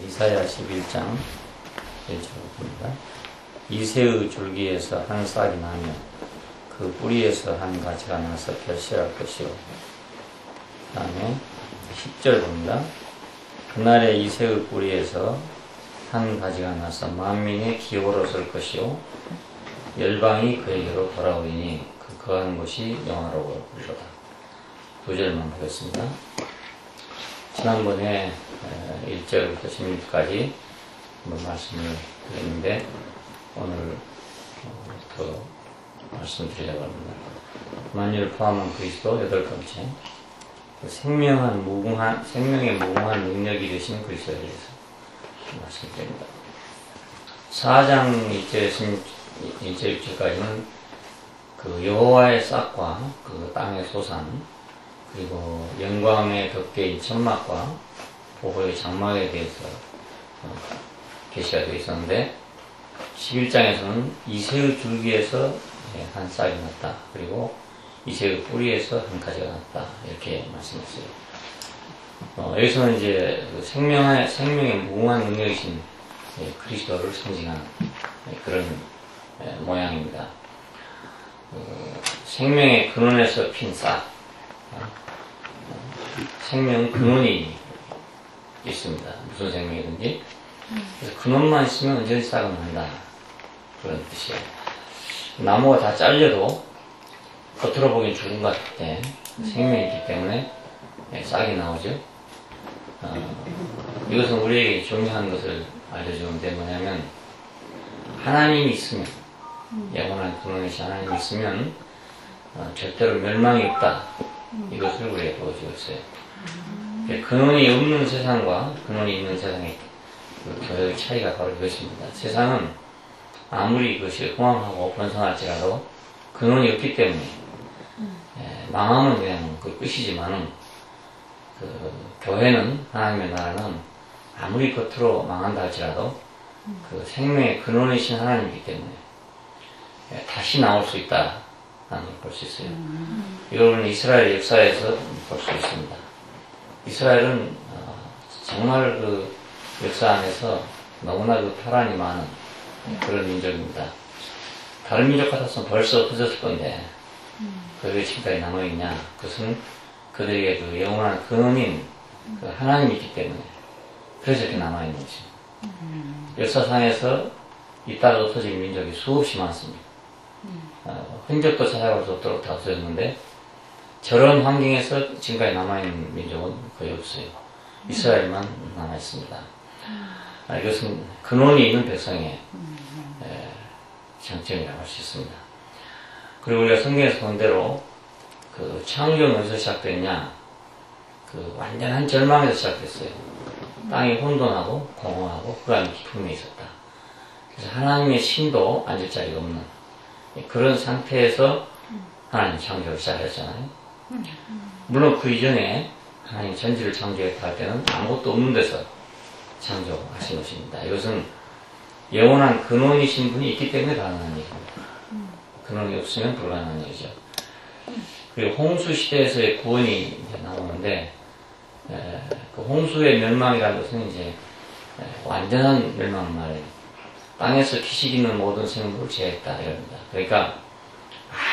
이사야 11장 1절입니다. 이새의 줄기에서 한 싹이 나며 그 뿌리에서 한 가지가 나서 결실할 것이요. 그 다음에 10절 봅니다. 그날에 이새의 뿌리에서 한 가지가 나서 만민의 기호로 설 것이요. 열방이 그에게로 돌아오리니 그 거하는 곳이 영화로우리로다. 2절만 보겠습니다. 지난번에 1절부터 16절까지 한번 말씀을 드렸는데 오늘 더 말씀드리려고 합니다. 만유를 포함한 그리스도 8번째, 생명의 무궁한 능력이 되신 그리스도에 대해서 말씀드립니다. 4장 1절에서 1절까지는 그 여호와의 싹과 그 땅의 소산, 그리고 영광의 덮개인 천막과 보호의 장막에 대해서 계시가 되어 있었는데 11장에서는 이새의 줄기에서 한 싹이 났다. 그리고 이새의 뿌리에서 한 가지가 났다. 이렇게 말씀했어요. 여기서는 이제 그 생명의 무궁한 능력이신 그리스도를 상징하는 그런 모양입니다. 생명의 근원에서 핀 싹, 생명 근원이 있습니다. 무슨 생명이든지. 그래서 근원만 있으면 언제든지 싹은 난다. 그런 뜻이에요. 나무가 다 잘려도 겉으로 보기엔 죽은 것 같을 때 생명이 있기 때문에 싹이 나오죠. 이것은 우리에게 중요한 것을 알려주는데 뭐냐면 하나님이 있으면, 영원한 근원이신 하나님이 있으면 절대로 멸망이 없다. 이것을 우리에게 보여주고 있어요. 근원이 없는 세상과 근원이 있는 세상의 그 차이가 바로 이것입니다. 세상은 아무리 그것이 흥황하고 번성할지라도 근원이 없기 때문에 망하면 그냥 그 끝이지만은 그 교회는, 하나님의 나라는 아무리 겉으로 망한다 할지라도 그 생명의 근원이신 하나님이기 때문에 다시 나올 수 있다라는 걸 볼 수 있어요. 이걸 이스라엘 역사에서 볼 수 있습니다. 이스라엘은 정말 그 역사 안에서 너무나 그 파란이 많은 그런 민족입니다. 다른 민족 같았으면 벌써 없어졌을 건데 그들이 지금까지 남아있냐? 그것은 그들에게 그 영원한 근원인 그 하나님이 있기 때문에 그래서 이렇게 남아있는 거죠. 역사상에서 있다가 없어진 민족이 수없이 많습니다. 흔적도 찾아볼 수 없도록 다 없어졌는데 저런 환경에서 지금까지 남아있는 민족은 거의 없어요. 이스라엘만 남아있습니다. 이것은 근원이 있는 백성의 장점이라고 할 수 있습니다. 그리고 우리가 성경에서 본 대로 그 창조는 어디서 시작됐냐? 그 완전한 절망에서 시작됐어요. 땅이 혼돈하고 공허하고 그 안에 기품이 있었다. 그래서 하나님의 신도 앉을 자리가 없는 그런 상태에서 하나님 창조를 시작했잖아요. 물론 그 이전에 하나님 전지를 창조했다 할 때는 아무것도 없는 데서 창조하신 것입니다. 이것은 영원한 근원이신 분이 있기 때문에 가능한 일입니다. 근원이 없으면 불가능한 일이죠. 그리고 홍수 시대에서의 구원이 이제 나오는데 그 홍수의 멸망이라는 것은 이제 완전한 멸망 말이에요. 땅에서 기식 있는 모든 생물을 제했다 이럽니다. 그러니까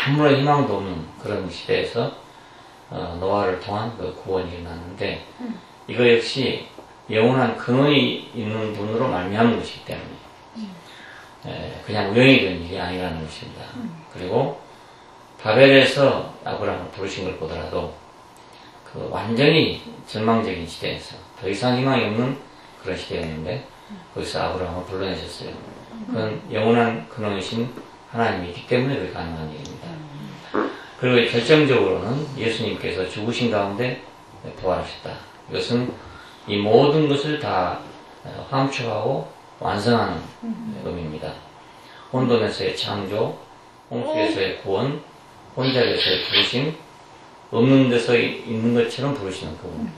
아무런 희망도 없는 그런 시대에서 노아를 통한 그 구원이 일어났는데 이거 역시 영원한 근원이 있는 분으로 말미암은 것이기 때문에 그냥 우연히 된 일이 아니라는 것입니다. 그리고 바벨에서 아브라함을 부르신 걸 보더라도 그 완전히 절망적인 시대에서 더 이상 희망이 없는 그런 시대였는데 거기서 아브라함을 불러내셨어요. 그건 영원한 근원이신 하나님이 있기 때문에 그게 가능한 일입니다. 그리고 결정적으로는 예수님께서 죽으신 가운데 부활하셨다. 이것은 이 모든 것을 다 함축하고 완성하는 의미입니다. 혼돈에서의 창조, 홍수에서의 구원, 혼잡에서의 부르심, 없는 데서 있는 것처럼 부르시는 그분.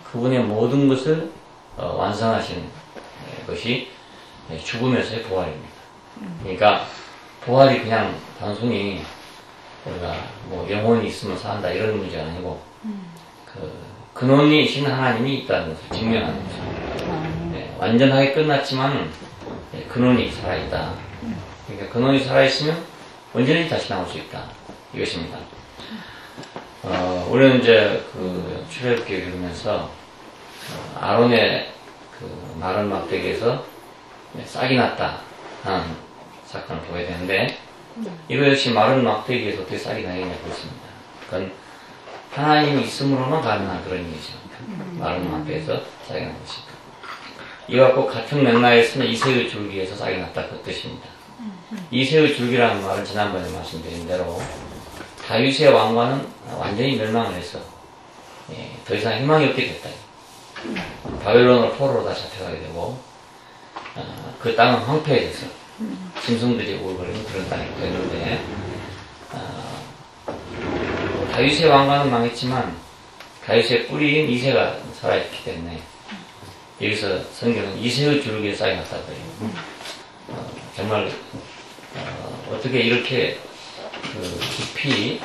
그분의 모든 것을 완성하신 것이 죽음에서의 부활입니다. 그러니까 부활이 그냥 단순히 우리가 뭐 영혼이 있으면 산다 이런 문제가 아니고 그 근원이신 하나님이 있다는 것을 증명하는 것입니다. 완전하게 끝났지만 근원이 살아있다. 그러니까 근원이 살아있으면 언제든지 다시 나올 수 있다. 이것입니다. 우리는 이제 그 출애굽기를 읽으면서 아론의 그 마른 막대기에서 싹이 났다 하는 사건을 보게 되는데, 이거 역시 마른 막대기에서 어떻게 싹이 나겠냐고 있습니다. 그건 하나님이 있음으로만 가능한 그런 일이죠. 마른 막대기에서 싹이 난 것입니다. 이와 같고 같은 맥락에서는 이새의 줄기에서 싹이 났다 그 뜻입니다. 이새의 줄기라는 말은 지난번에 말씀드린 대로 다윗의 왕과는 완전히 멸망을 해서 더 이상 희망이 없게 됐다. 바벨론으로 포로로 다 잡혀가게 되고 그 땅은 황폐해져서 짐승들이 오르버리는 그런 땅이 되는데, 다윗의 왕과는 망했지만 다윗의 뿌리인 이새가 살아있기 때문에 여기서 성경은 이새의 줄기에 싹이 났다고 해요. 정말 어떻게 이렇게 그 깊이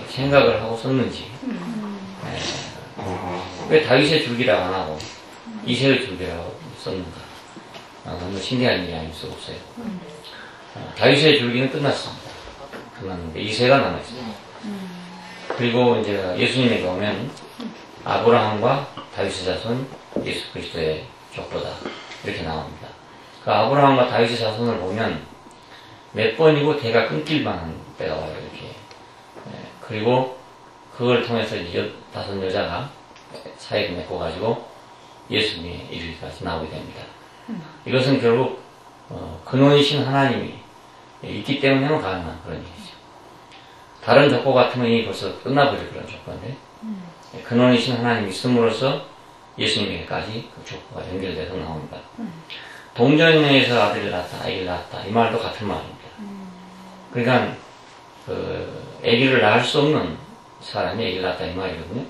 생각을 하고 썼는지, 왜 다윗의 줄기라고 안 하고 이새의 줄기라고 썼는가, 너무 신기한 일이 아닐 수 없어요. 다윗의 줄기는 끝났습니다. 끝났는데 이새가 남아있습니다. 그리고 이제 예수님에게 오면 아브라함과 다윗의 자손 예수 그리스도의 족보다 이렇게 나옵니다. 그 아브라함과 다윗의 자손을 보면 몇 번이고 대가 끊길만 한 때가 와요. 이렇게. 그리고 그걸 통해서 이제 5 여자가 사이를 맺고가지고 예수님의 이르기까지 나오게 됩니다. 이것은 결국 근원이신 하나님이 있기 때문에만 가능한 그런 일이죠. 다른 족보 같으면 이미 벌써 끝나버릴 그런 족보인데, 근원이신 하나님이 있음으로써 예수님에게까지 그 족보가 연결돼서 나옵니다. 동정녀에서 아들을 낳았다, 아기를 낳았다, 이 말도 같은 말입니다. 그러니까 아기를 낳을 수 없는 사람이 아기를 낳았다 이 말이거든요.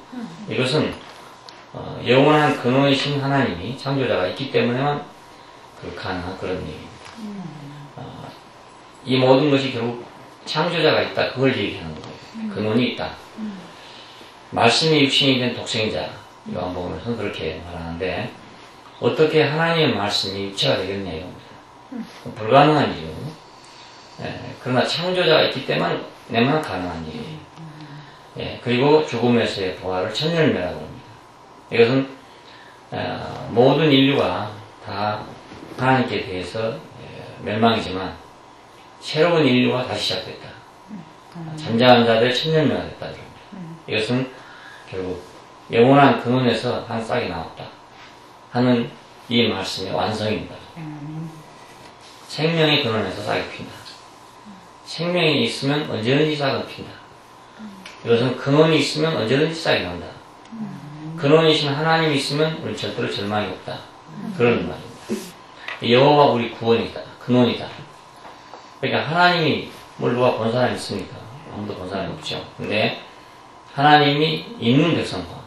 이것은 영원한 근원이신 하나님이 창조자가 있기 때문에만 가능한 그런 얘기입니다. 이 모든 것이 결국 창조자가 있다, 그걸 얘기하는 거예요. 근원이 있다. 말씀이 육신이 된 독생자, 요한복음에서는 그렇게 말하는데, 어떻게 하나님의 말씀이 육체가 되겠냐 이겁니다. 불가능한 일이거든요. 그러나 창조자가 있기 때문에만 가능한 일이에요. 그리고 죽음에서의 부활을 천열매라고 합니다. 이것은 모든 인류가 다 하나님께 대해서 멸망이지만 새로운 인류가 다시 시작됐다. 잠잠한 자들 천년매가 됐다. 이것은 결국 영원한 근원에서 한 싹이 나왔다 하는 이 말씀의 완성입니다. 생명의 근원에서 싹이 핀다. 생명이 있으면 언제든지 싹은 핀다. 이것은 근원이 있으면 언제든지 싹이 난다. 근원이신 하나님이 있으면 우리 절대로 절망이 없다. 그런 말입니다. 여호와가 우리 구원이다. 근원이다. 그러니까 하나님이 뭘 누가 본 사람이 있습니까? 아무도 본 사람이 없죠. 근데 하나님이 있는 백성과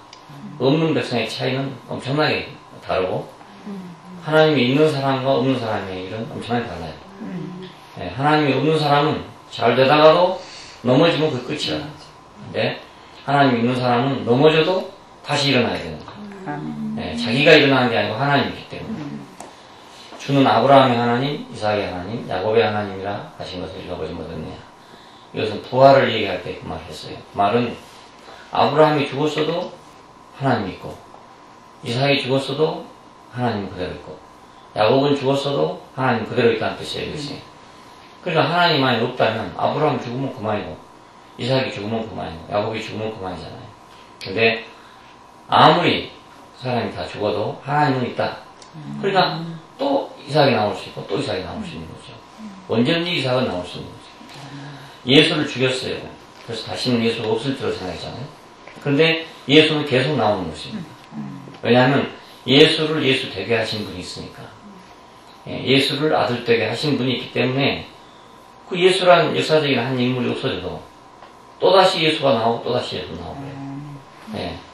없는 백성의 차이는 엄청나게 다르고, 하나님이 있는 사람과 없는 사람의 일은 엄청나게 달라요. 하나님이 없는 사람은 잘 되다가도 넘어지면 그 끝이야. 근데 하나님이 있는 사람은 넘어져도 다시 일어나야 되는 거야. 자기가 일어나는 게 아니고 하나님이기 때문에. 주는 아브라함의 하나님, 이삭의 하나님, 야곱의 하나님이라 하신 것을 읽어보지 못했느냐. 이것은 부활을 얘기할 때 그 말을 했어요. 그 말은 아브라함이 죽었어도 하나님이 있고, 이삭이 죽었어도 하나님은 그대로 있고, 야곱은 죽었어도 하나님 그대로 있다는 뜻이에요. 이것이. 그러니까 하나님만이 없다면 아브라함이 죽으면 그만이고, 이삭이 죽으면 그만이고, 야곱이 죽으면 그만이잖아요. 근데 아무리 사람이 다 죽어도 하나님은 있다. 그러니까 또 이삭이 나올 수 있고 또 이삭이 나올 수 있는 거죠. 언제든지 이삭은 나올 수 있는 거죠. 예수를 죽였어요. 그래서 다시는 예수가 없을 줄로 생각했잖아요. 그런데 예수는 계속 나오는 것입니다. 왜냐하면 예수를 예수 되게 하신 분이 있으니까. 예수를 아들 되게 하신 분이 있기 때문에 그 예수란 역사적인 한 인물이 없어져도 또다시 예수가 나오고 또다시 예수가 나오고요.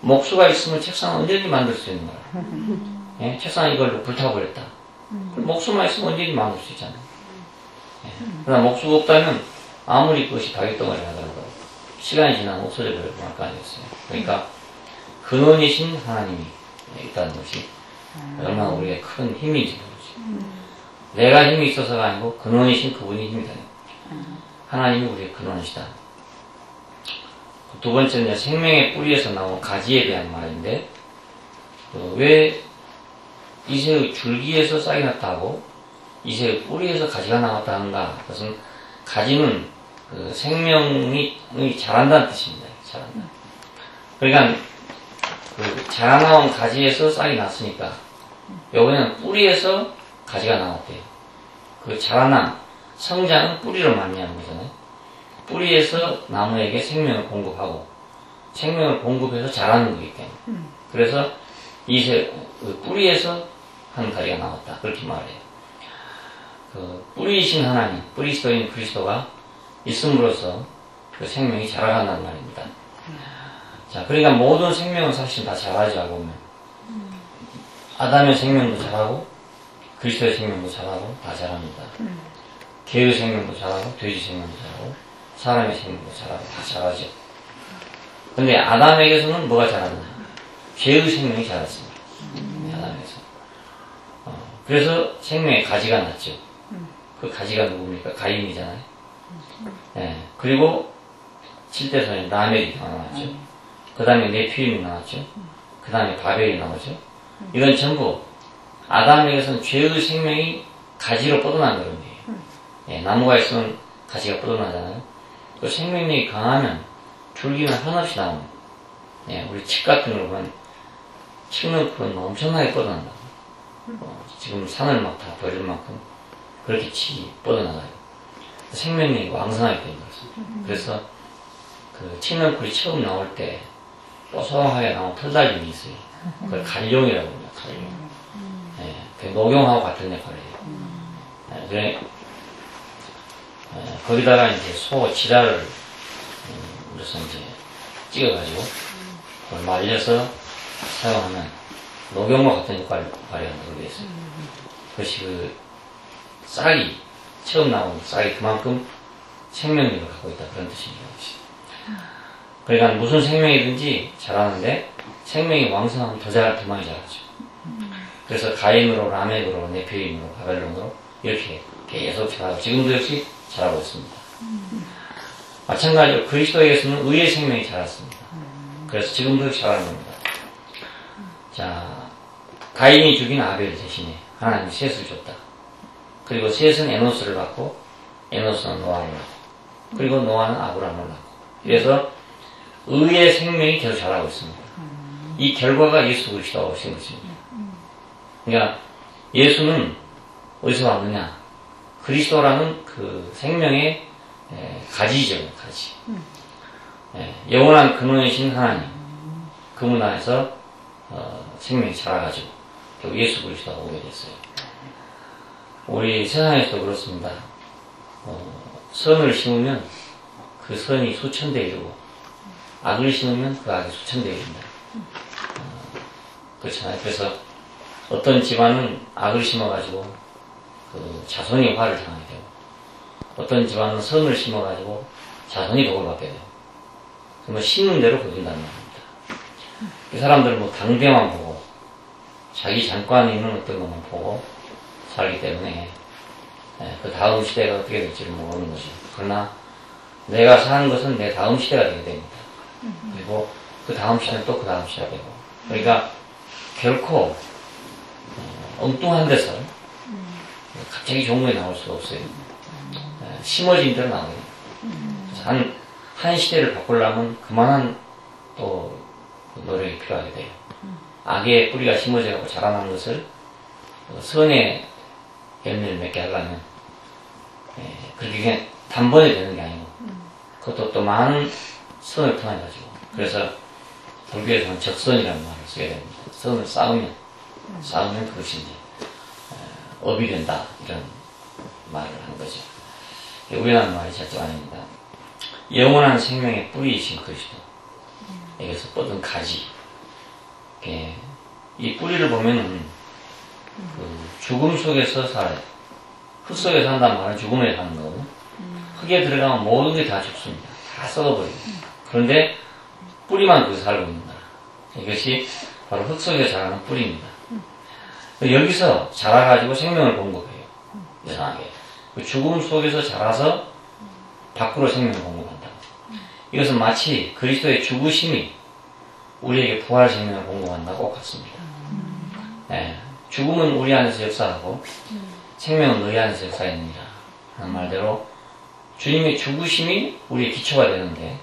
목수가 있으면 책상 언제든지 만들 수 있는 거예요. 책상 이걸로 불타버렸다. 목수만 있으면 언제든지 만들 수 있잖아요. 그러나 목수가 없다면 아무리 그것이 바위덩어리 하더라도 시간이 지나면 없어져 버릴 거 아니겠어요. 그러니까 근원이신 하나님이 있다는 것이 얼마나 우리의 큰 힘인지 모르죠. 내가 힘이 있어서가 아니고 근원이신 그분이 힘이 되는 거예요. 하나님이 우리의 근원이시다. 두 번째는 생명의 뿌리에서 나온 가지에 대한 말인데, 왜 이새의 줄기에서 싹이 났다고 이새의 뿌리에서 가지가 나왔다 하는가? 그것은 가지는 그 생명이 자란다는 뜻입니다. 자란다. 그러니까 그 자라나온 가지에서 싹이 났으니까 요번에는 뿌리에서 가지가 나왔대요. 그 자라난 성장은 뿌리로 맞냐는 거잖아요. 뿌리에서 나무에게 생명을 공급하고 생명을 공급해서 자라는 거기 때문에 그래서 그 뿌리에서 한 가지가 나왔다 그렇게 말해요. 그 뿌리이신 하나님, 뿌리스도인 그리스도가 있음으로써 그 생명이 자라간다는 말입니다. 자, 그러니까 모든 생명은 사실 다 자라죠. 알고 보면 아담의 생명도 자라고 그리스도의 생명도 자라고 다 자랍니다. 개의 생명도 자라고 돼지 생명도 자라고 사람의 생명도 자라고 다 자라죠. 근데 아담에게서는 뭐가 자랐나? 죄의 생명이 자랐습니다. 아담에게서. 그래서 생명의 가지가 났죠. 그 가지가 누굽니까? 가인이잖아요. 네. 그리고 7대선에 라멕이 나왔죠. 그 다음에 네피림이 나왔죠. 그 다음에 바벨이 나오죠. 이건 전부 아담에게서는 죄의 생명이 가지로 뻗어난 거예요. 예, 나무가 있으면 가지가 뻗어나잖아요. 그 생명력이 강하면 줄기는 한없이 나오는. 예, 우리 칡 같은 걸 보면 칡 넣고는 엄청나게 뻗어난다. 지금 산을 막 다 버릴 만큼 그렇게 칡이 뻗어나가요. 생명력이 왕성하게 되는 거죠. 그래서 그 칡넝쿨이 처음 나올 때 뽀송하게 나온 털달림이 있어요. 그걸 갈룡이라고 합니다. 갈룡. 예, 그 녹용하고 같은 역할을 해요. 그래, 거기다가 이제 소 지랄을 그래서 이제 찍어가지고 그걸 말려서 사용하면 녹용과 같은 역할을 발휘한다고 되어 있어요. 그것이 그 쌀이 처음 나온 쌀이 그만큼 생명력을 갖고 있다 그런 뜻입니다. 그러니까 무슨 생명이든지 자라는데 생명이 왕성하면 더 많이 자라죠. 그래서 가인으로 라멕으로 네피림으로 바벨론으로 이렇게 계속 자라고 지금도 역시 자라고 있습니다. 마찬가지로 그리스도에게서는 의의 생명이 자랐습니다. 그래서 지금도 역시 자라는 겁니다. 자, 가인이 죽인 아벨 대신에 하나님이 셋을 줬다. 그리고 셋은 에노스를 낳고 에노스는 노아를 낳고 그리고 노아는 아브라함을 낳고 그래서 의의 생명이 계속 자라고 있습니다. 이 결과가 예수 그리스도가 오신 것입니다. 그러니까 예수는 어디서 왔느냐? 그리스도라는 그 생명의 가지죠, 가지. 영원한 근원이신 하나님, 그 문화에서 생명이 자라가지고 결국 예수 그리스도가 오게 됐어요. 우리 세상에서도 그렇습니다. 선을 심으면 그 선이 수천 대 이루고 악을 심으면 그 악이 수천 대 이룬다. 그렇잖아요. 그래서 어떤 집안은 악을 심어가지고 그 자손이 화를 당하게 되고 어떤 집안은 선을 심어가지고 자손이 복을 받게 되고 뭐 심는 대로 거둔다는 말입니다. 이 사람들은 뭐 당대만 보고 자기 장관에 있는 어떤 것만 보고 살기 때문에 그 다음 시대가 어떻게 될지를 모르는 거죠. 그러나 내가 사는 것은 내 다음 시대가 되게 됩니다. 그리고 그 다음 시대는 또 그 다음 시대가 되고 그러니까 결코 엉뚱한 데서 갑자기 좋은 게 나올 수가 없어요. 심어진 대로 나오게 됩니다. 한 시대를 바꾸려면 그만한 또 노력이 필요하게 돼요. 악의 뿌리가 심어져서 자라난 것을 선의 열매를 맺게 하려면 그렇게 그냥 단번에 되는 게 아니고 그것도 또 많은 선을 통해 가지고 그래서 불교에서는 적선이라는 말을 쓰게 됩니다. 선을 쌓으면 그것이 이제 업이 된다 이런 말을 한 거죠. 우연한 말이 절대 아닙니다. 영원한 생명의 뿌리이신 그리스도에게서 뻗은 가지. 이 뿌리를 보면은 그 죽음 속에서 살아요. 흙 속에 산다는 말은 죽음에 사는 거거든요. 흙에 들어가면 모든 게 다 죽습니다. 다 썩어버려요. 그런데 뿌리만 거기서 살고 있는 거라. 이것이 바로 흙 속에 자라는 뿌리입니다. 여기서 자라가지고 생명을 공급해요. 이상하게. 그 죽음 속에서 자라서 밖으로 생명을 공급한다. 이것은 마치 그리스도의 죽으심이 우리에게 부활 생명을 공급한다고 같습니다. 네. 죽음은 우리 안에서 역사하고 생명은 너희 안에서 역사했느니라 하는 말대로 주님의 죽으심이 우리의 기초가 되는데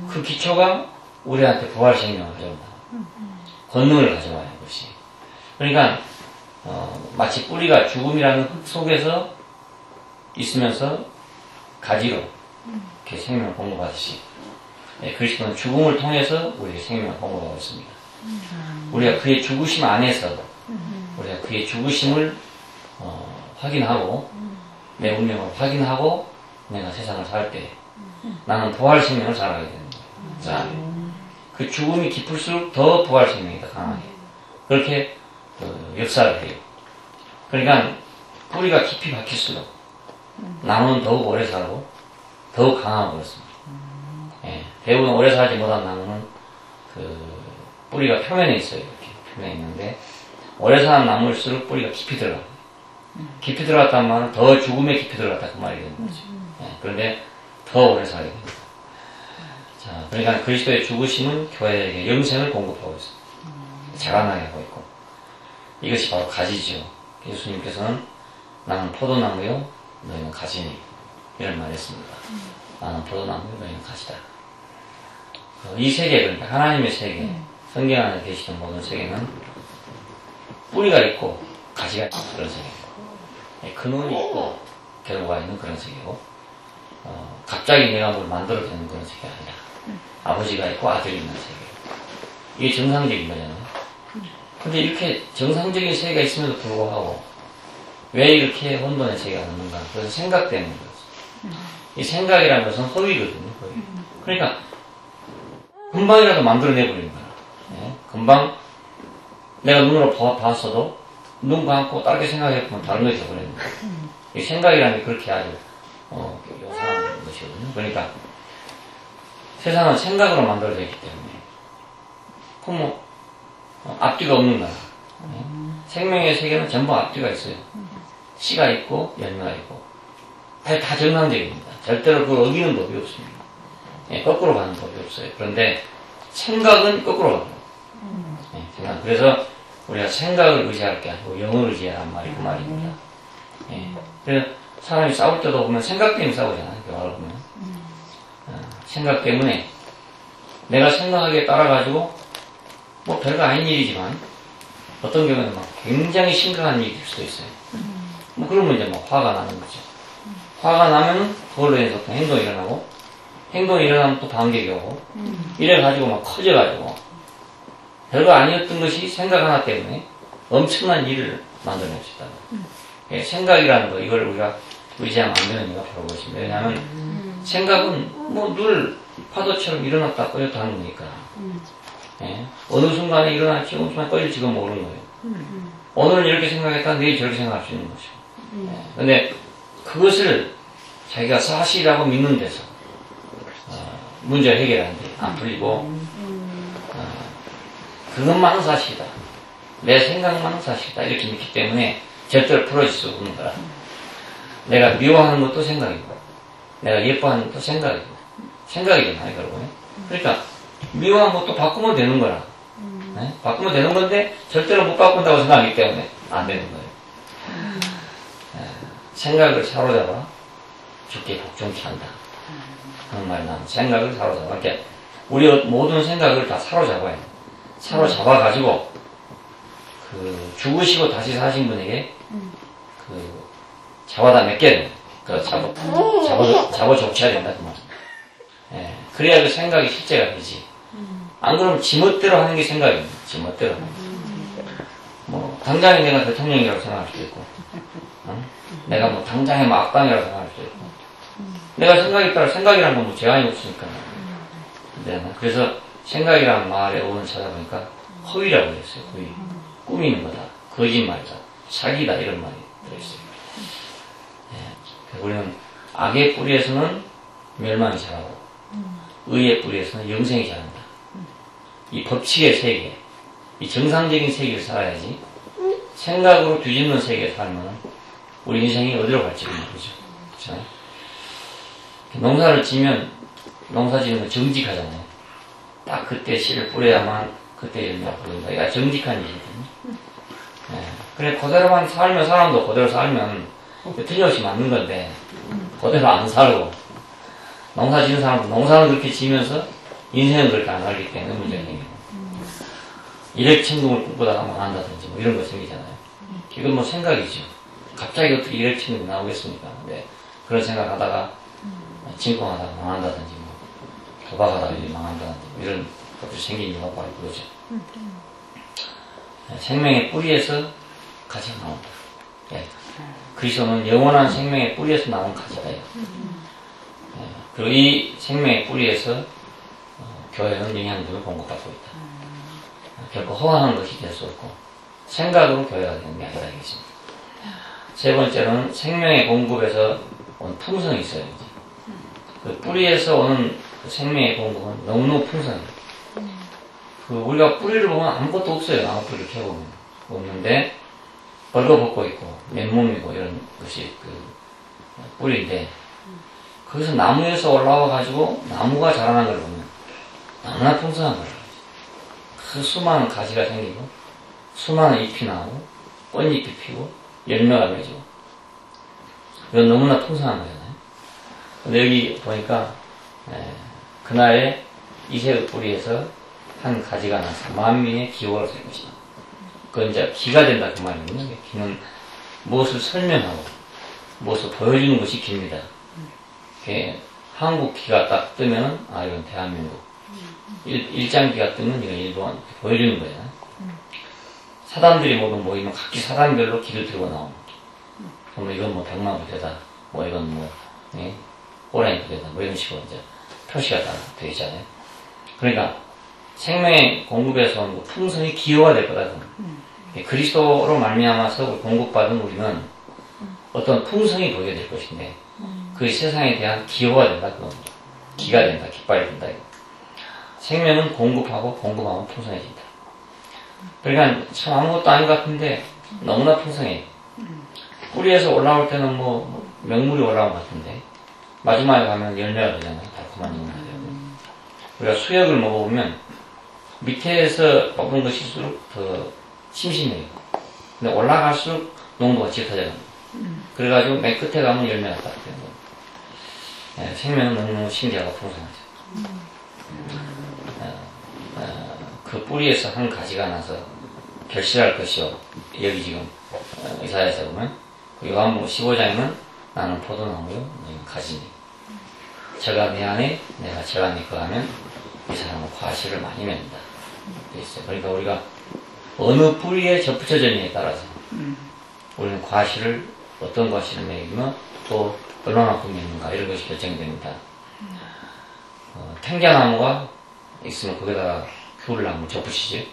그 기초가 우리한테 부활 생명을 가져온다. 권능을 가져와요, 그것이. 그러니까 마치 뿌리가 죽음이라는 흙 속에서 있으면서 가지로 이렇게 생명을 공급하듯이 네, 그리스도는 죽음을 통해서 우리에게 생명을 공급하고 있습니다. 우리가 그의 죽으심 안에서 우리가 그의 죽으심을 확인하고 내 운명을 확인하고 내가 세상을 살 때 나는 부활 생명을 살아가게 되는 거예요. 자, 그 죽음이 깊을수록 더 부활 생명이 더 강하게 그렇게 역사를 해요. 그러니까 뿌리가 깊이 박힐수록 나무는 더욱 오래 살고 더욱 강하고 그렇습니다. 예, 대부분 오래 살지 못한 나무는 그 뿌리가 표면에 있어요. 이렇게 표면에 있는데 오래 사는 나무일수록 뿌리가 깊이 들어가요. 깊이 들어갔다는 말은 더 죽음에 깊이 들어갔다 그 말이 되는 거죠. 예, 그런데 더 오래 살게 됩니다. 자, 그러니까 그리스도의 죽으심은 교회에게 영생을 공급하고 있습니다. 자라나게 하고 있고 이것이 바로 가지죠. 예수님께서는 나는 포도나무요 너희는 가지니 이런 말 했습니다. 나는 포도나무요 너희는 가지다. 이 세계, 그러니까 하나님의 세계, 성경 안에 계시던 모든 세계는 뿌리가 있고 가지가 있는 그런 세계고 근원이 있고 결과가 있는 그런 세계고 갑자기 내가 뭘 만들어내는 그런 세계가 아니라 아버지가 있고 아들이 있는 세계. 이게 정상적인 거잖아요. 근데 이렇게 정상적인 세계가 있음에도 불구하고 왜 이렇게 혼돈의 세계가 없는가? 그래서 생각 때문인 거죠. 이 생각이라는 것은 허위거든요. 허위. 그러니까 금방이라도 만들어내버리는 거야. 네? 금방 내가 눈으로 봤어도 눈 감고 다르게 생각해보면 다른 것이 되어버리는 거야. 이 생각이라는 게 그렇게 아주 요상한 것이거든요. 그러니까 세상은 생각으로 만들어져 있기 때문에 그럼 앞뒤가 없는 거야. 네? 생명의 세계는 전부 앞뒤가 있어요. 씨가 있고 열매가 있고 다 정상적입니다. 절대로 그걸 어기는 법이 없습니다. 네, 거꾸로 가는 법이 없어요. 그런데 생각은 거꾸로 가요. 네, 생각. 그래서 우리가 생각을 의지할 게 아니고 영을 의지하라는 말이 그 말입니다. 네, 그래서 사람이 싸울 때도 보면 생각 때문에 싸우잖아요. 영화를 보면 생각 때문에 내가 생각하기에 따라가지고 뭐 별거 아닌 일이지만 어떤 경우에는 막 굉장히 심각한 일이 될 수도 있어요. 뭐 그러면 이제 뭐 화가 나는 거죠. 화가 나면 그걸로 인해서 또 행동이 일어나고 행동이 일어나면 또 반격이 오고 이래가지고 막 커져가지고 별거 아니었던 것이 생각 하나 때문에 엄청난 일을 만들어낼 수 있다. 생각이라는 거 이걸 우리가 의지하면 안 되는 이유가 바로 그것입니다. 왜냐하면 생각은 뭐 늘 파도처럼 일어났다 꺼졌다 하는 거니까 어느 순간에 일어날지 어느 순간에 꺼질지가 모르는 거예요. 오늘은 이렇게 생각했다 내일 저렇게 생각할 수 있는 거죠. 근데 그것을 자기가 사실이라고 믿는 데서 문제 해결하는데 안 풀리고 그것만 사실이다. 내 생각만 사실이다. 이렇게 믿기 때문에 절대로 풀어질 수 없는 거라. 내가 미워하는 것도 생각이고 내가 예뻐하는 것도 생각이고 생각이잖아요. 결국에. 그러니까 미워한 것도 바꾸면 되는 거라. 네? 바꾸면 되는 건데 절대로 못 바꾼다고 생각하기 때문에 안 되는 거예요. 생각을 사로잡아 죽게 복종케 한다. 그런 말이 나옵니다. 생각을 사로잡아. 그러니까 우리 모든 생각을 다 사로잡아요. 사로잡아가지고 그 죽으시고 다시 사신 분에게 그 잡아다 맡겨야 돼요. 그 잡아 족쳐야 된다. 그 말. 예, 그래야 그 생각이 실제가 되지. 안 그러면 지멋대로 하는 게 생각입니다. 지멋대로 하는 게. 뭐 당장에 내가 대통령이라고 생각할 수도 있고 내가 뭐 당장에 뭐 악당이라고 생각할 수도 있고 내가 생각에 따라 생각이라는 건 뭐 제한이 없으니까. 네, 그래서 생각이라는 말의 어원을 찾아보니까 허위라고 했어요. 허위. 꾸미는 거다. 거짓말이다. 사기다. 이런 말이 들어있어요. 네, 우리는 악의 뿌리에서는 멸망이 자라고 의의 뿌리에서는 영생이 자란다. 이 법칙의 세계, 이 정상적인 세계를 살아야지 생각으로 뒤집는 세계에 살면 우리 인생이 어디로 갈지 모르죠. 그렇잖아요. 농사를 지면 농사 지는 건 정직하잖아요. 딱 그때 씨를 뿌려야만 그때 열매가 보인다. 이거 정직한 일이거든요. 네. 그래 그대로만 살면 사람도 그대로 살면 틀림없이 맞는 건데 그대로 안 살고 농사 지는 사람도 농사는 그렇게 지면서 인생은 그렇게 안 살기 때문에 문제가 생기고 일액천금을 꿈꾸다가 망한다든지 뭐 이런 거 생기잖아요. 이건 뭐 생각이죠. 갑자기 어떻게 일액천금이 나오겠습니까? 네. 그런 생각하다가 진공하다가 망한다든지 뭐 도박하다가 망한다든지 뭐 이런 것들이 생기는 경우가 바로 그거죠. 생명의 뿌리에서 가지가 나온다. 네. 그리스도는 영원한 생명의 뿌리에서 나온 가지다. 네. 그리고 이 생명의 뿌리에서 교회는 영양분을 공급받고 있다. 결코 허황한 것이 될 수 없고 생각으로 교회가 되는 게 아니라 이겠습니다. 세 번째로는 생명의 공급에서 온 풍성이 있어요. 그 뿌리에서 오는 그 생명의 공급은 너무너무 풍성해요. 그 우리가 뿌리를 보면 아무것도 없어요. 나무 뿌리를 캐보면 없는데 벌거벗고 있고 맨몸이고 이런 것이 그 뿌리인데 거기서 나무에서 올라와 가지고 나무가 자라난 걸 보면 너무나 풍성한 거예요. 그 수많은 가지가 생기고 수많은 잎이 나오고 꽃잎이 피고 열매가 맺고 이건 너무나 풍성한 거잖아요. 근데 여기 보니까 그날에 이새의 뿌리에서 한 가지가 나서 만민의 기호가 될 것이다. 그건 이제 기가 된다 그 말이거든요. 기는 무엇을 설명하고 무엇을 보여주는 것이 기입니다. 한국 기가 딱 뜨면은 아 이건 대한민국 일장기가 뜨면 이건 일본 보여주는 거잖아요. 사단들이 모두 모이면 각기 사단별로 기를 들고 나옵니다. 그러면 이건 뭐 백만 부대다, 뭐 이건 뭐 호랑이 부대다, 뭐 이런 식으로 이제 표시가 다 되어 있잖아요. 그러니까 생명의 공급에서 온 풍성이 기여가 될 거다. 그리스도로 말미암아서 공급받은 우리는 어떤 풍성이 보이게 될 것인데 그 세상에 대한 기여가 된다. 그건 기가 된다, 깃발이 된다. 생명은 공급하고 공급하면 풍성해진다. 그러니까 참 아무것도 아닌 것 같은데 너무나 풍성해요. 뿌리에서 올라올 때는 뭐 명물이 올라온 것 같은데 마지막에 가면 열매가 되잖아요. 달콤한 열매가 되고. 우리가 수액을 먹어보면 밑에서 먹은 것일수록 더 심심해요. 근데 올라갈수록 농도가 짙어져 갑니다. 그래가지고 맨 끝에 가면 열매가 딱 되는 거예요. 생명은 너무너무 신기하고 풍성하죠. 그 뿌리에서 한 가지가 나서 결실할 것이요. 여기 지금 이사야에서 보면 요한복음 15장에는 나는 포도나무요 가지니 저가 내 안에 내가 저 안에 거하면 이 사람은 과실을 많이 맺는다. 그러니까 우리가 어느 뿌리에 접붙여졌느냐에 따라서 우리는 과실을 어떤 과실을 맺으면 또 얼마만큼 맺는가 이런 것이 결정됩니다. 탱자나무가 있으면 거기다가 귤나무 접붙이죠.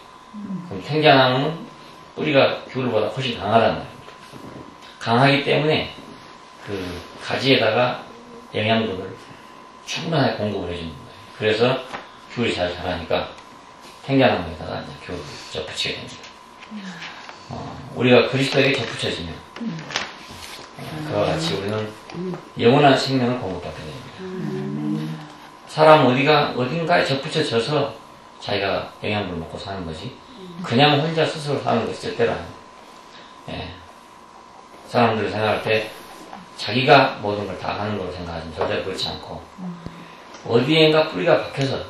그럼 탱자나무는 뿌리가 귤보다 훨씬 강하단 말입니다. 강하기 때문에 그 가지에다가 영양분을 충분하게 공급을 해주는 거예요. 그래서 귤이 잘 자라니까 탱자나무에다가 귤을 접붙이게 됩니다. 우리가 그리스도에게 접붙여지면 그와 같이 우리는 영원한 생명을 공급받게 됩니다. 사람 어딘가에 접붙여져서 자기가 영양분을 먹고 사는 거지 그냥 혼자 스스로 사는 것이 절대로 아니에요. 사람들이 생각할 때 자기가 모든 걸 다 하는 걸로 생각하지만 절대로 그렇지 않고 어디엔가 뿌리가 박혀서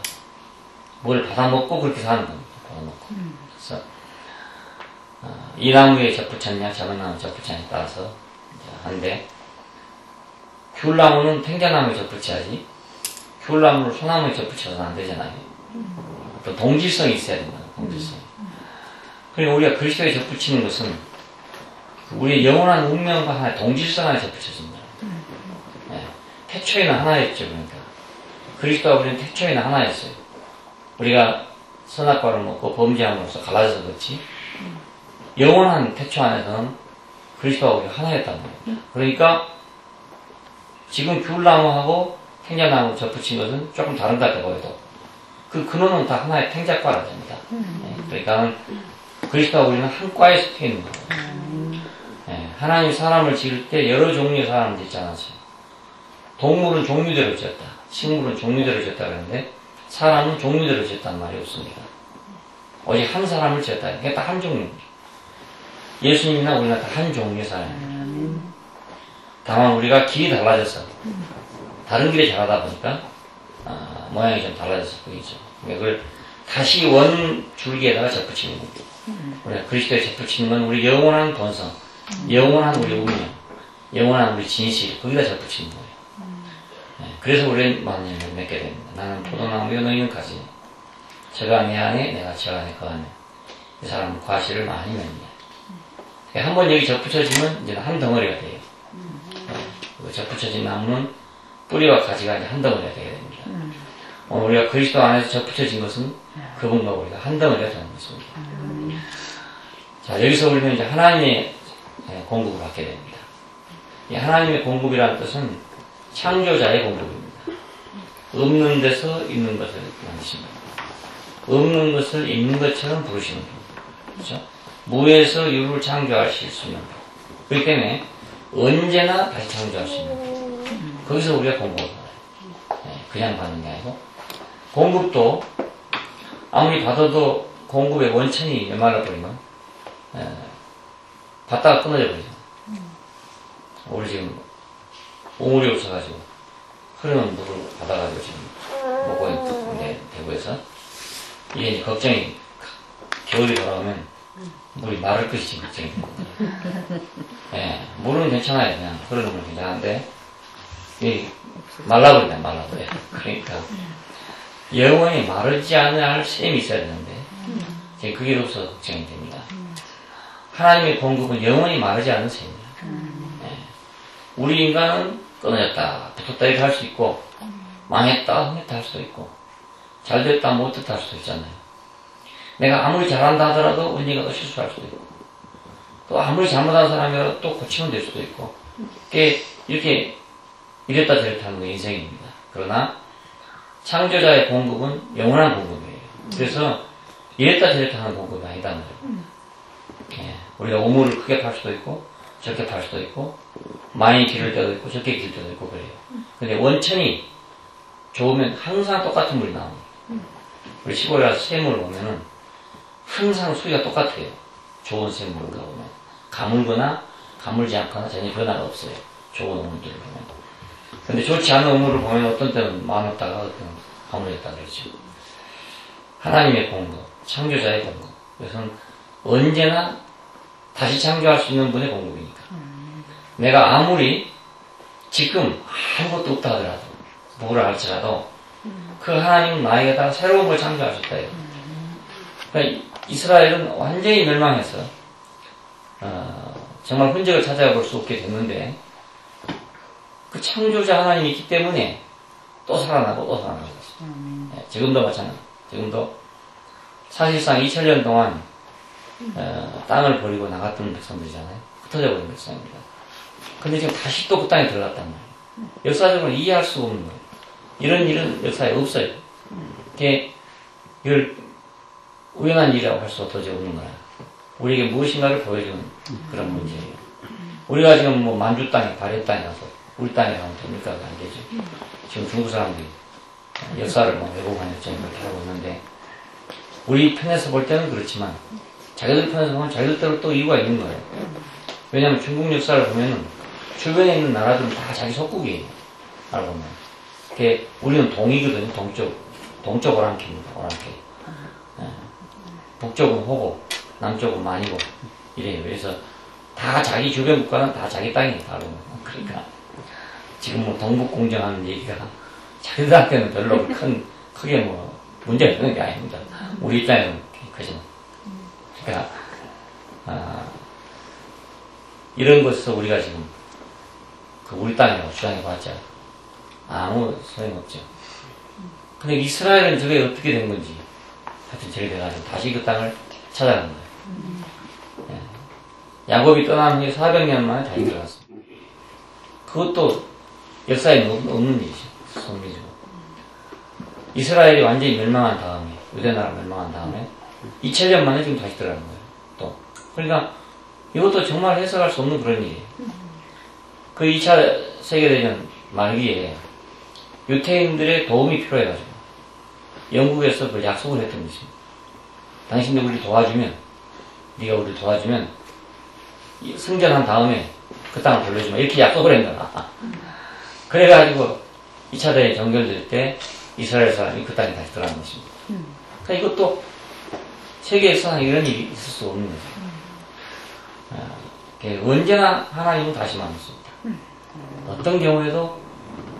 뭘 받아먹고 그렇게 사는 겁니다. 받아먹고. 그래서 이 나무에 접붙였냐 작은 나무에 접붙였냐에 따라서 한데 귤나무는 탱자나무에 접붙여야지 귤나무를 소나무에 접붙여서는 안 되잖아요. 어떤 동질성이 있어야 된다. 동질성. 그리고 우리가 그리스도에 접붙이는 것은 우리의 영원한 운명과 하나의 동질성 안에 접붙여집니다. 태초에는 하나였죠. 그러니까 그리스도와 우리는 태초에는 하나였어요. 우리가 선악과를 먹고 범죄함으로써 갈라져서 그렇지 영원한 태초 안에서는 그리스도와 우리가 하나였단 말이에요. 그러니까 지금 귤나무하고 탱자나무 접붙인 것은 조금 다른 것 같아 보여도 그 근원은 다 하나의 탱자과라 됩니다. 그러니까 그리스도와 우리는 한 과에 속해 있는 거예요. 하나님 사람을 지을 때 여러 종류의 사람을 짓지 않았어요. 동물은 종류대로 지었다. 식물은 종류대로 지었다 그러는데 사람은 종류대로 지었다는 말이 없습니다. 오직 한 사람을 지었다. 그게 딱 한 종류입니다. 예수님이나 우리나 다 한 종류의 사람입니다. 다만 우리가 길이 달라져서 다른 길에 자라다 보니까 모양이 좀 달라졌을 뿐이죠. 그걸 다시 원 줄기에다가 접붙이는 겁니다. 우리가 그리스도에 접붙이는 건 우리 영원한 본성, 영원한 우리 운명, 영원한 우리 진실, 거기다 접붙이는 거예요. 그래서 우리는 만년을 맺게 됩니다. 나는 포도나무요 너희는 가지. 저가 내 안에 내가 저 안에 거하네. 이 사람은 과실을 많이 맺네. 한번 여기 접붙여지면 이제 한 덩어리가 돼요. 접붙여진 나무는 뿌리와 가지가 이제 한 덩어리가 되게 됩니다. 우리가 그리스도 안에서 접붙여진 것은 그분과 우리가 한 덩어리가 되는 것입니다. 자, 여기서 우리는 이제 하나님의 공급을 받게 됩니다. 이 하나님의 공급이라는 뜻은 창조자의 공급입니다. 없는 데서 있는 것을 만드십니다. 없는 것을 있는 것처럼 부르시는 분. 그렇죠? 무에서 유를 창조하실 수 있는 분. 그렇기 때문에 언제나 다시 창조할 수 있는 분. 거기서 우리가 공급을 받아요. 그냥 받는 게 아니고. 공급도 아무리 받아도 공급의 원천이 메말라버리면 받다가 끊어져 버리죠. 우리 지금 오물이 없어가지고 흐르는 물을 받아가지고 지금 먹고 있는데 대구에서 이게 이제 걱정이 겨울이 돌아오면 물이 마를 것이 지금 걱정이 됩니다. 물은 괜찮아요. 그냥 흐르는 물은 괜찮은데 이게 말라버린다. 말라버려요. 그러니까 영원히 마르지 않아야 할 셈이 있어야 되는데 지금 그게 없어서 걱정이 됩니다. 하나님의 공급은 영원히 마르지 않는 셈이에요. 우리 인간은 끊어졌다, 붙었다 이렇게 할 수 있고 망했다, 흥했다 할 수도 있고 잘됐다, 못됐다 할 수도 있잖아요. 내가 아무리 잘한다 하더라도 언니가 또 실수할 수도 있고 또 아무리 잘못한 사람이라도 또 고치면 될 수도 있고 이렇게 이랬다 저랬다 하는 게 인생입니다. 그러나 창조자의 공급은 영원한 공급이에요. 그래서 이랬다 저랬다 하는 공급이 아니다 말이에요. 우리가 우물을 크게 팔 수도 있고 적게 팔 수도 있고 많이 기를 때도 있고 적게 기를 때도 있고 그래요. 근데 원천이 좋으면 항상 똑같은 물이 나옵니다. 우리 시골에 가서 샘물을 보면은 항상 수위가 똑같아요. 좋은 샘물을 가보면 가물거나 가물지 않거나 전혀 변화가 없어요. 좋은 우물들을 보면. 근데 좋지 않은 우물을 보면 어떤 때는 많았다가 어떤 때는 가물렸다 그러죠. 하나님의 공급, 창조자의 공급. 그것은 언제나 다시 창조할 수 있는 분의 공급이니까. 내가 아무리 지금 아무것도 없다 하더라도, 뭐라 할지라도, 그 하나님은 나에게다가 새로운 걸 창조하셨다. 그러니까 이스라엘은 완전히 멸망해서, 정말 흔적을 찾아볼 수 없게 됐는데, 그 창조자 하나님이 있기 때문에 또 살아나고 또 살아나고 있어요. 지금도 마찬가지. 지금도 사실상 2000년 동안 땅을 버리고 나갔던 백성들이잖아요. 흩어져 버린 백성입니다. 근데 지금 다시 또 그 땅에 들어갔단 말이에요. 역사적으로 이해할 수가 없는 거예요. 이런 일은 역사에 없어요. 이걸 우연한 일이라고 할 수가 도저히 없는 거야. 우리에게 무엇인가를 보여주는 그런 문제예요. 우리가 지금 뭐 만주 땅에, 발해 땅에 가서 우리 땅에 가면 됩니까? 안 되죠. 지금 중국 사람들이 역사를 뭐 왜곡하는 역전을 그렇게 하고 있는데 우리 편에서 볼 때는 그렇지만 자기들 편에서 보면 자기들대로 또 이유가 있는 거예요. 왜냐하면 중국 역사를 보면은 주변에 있는 나라들은 다 자기 속국이에요. 알고 보면. 우리는 동이거든요. 동쪽 오랑캐입니다. 오랑캐. 북쪽은 호고, 남쪽은 만이고 이래요. 그래서 다 자기 주변 국가는 다 자기 땅이에요. 알고 보면. 그러니까 지금 뭐 동북공정하는 얘기가 자기들한테는 별로 크게 뭐 문제가 있는 게 아닙니다. 우리 입장에서는 크지만. 그러니까 이런 것에서 우리가 지금 우리 땅이라고 주장해봤자 아무 소용없죠. 근데 이스라엘은 저게 어떻게 된 건지 하여튼 저렇게 돼가지고 다시 그 땅을 찾아간 거예요. 야곱이 떠난 후에 400년 만에 다시 들어갔습니다. 그것도 역사에 없는 일이죠. 선미적으로. 이스라엘이 완전히 멸망한 다음에, 유대나라 멸망한 다음에 2000년 만에 지금 다시 들어가는 거예요. 또. 그러니까 이것도 정말 해석할 수 없는 그런 일이에요. 그 2차 세계대전 말기에 유태인들의 도움이 필요해가지고 영국에서 그 약속을 했던 것입니다. 당신들 우리 도와주면, 네가 우리 도와주면 승전한 다음에 그 땅을 돌려주마. 이렇게 약속을 한 거야. 그래가지고 2차 대전이 종결될 때 이스라엘 사람이 그 땅에 다시 들어간 것입니다. 그러니까 이것도 세계에서 이런 일이 있을 수 없는 거죠. 언제나 하나님은 다시 만났습니다. 어떤 경우에도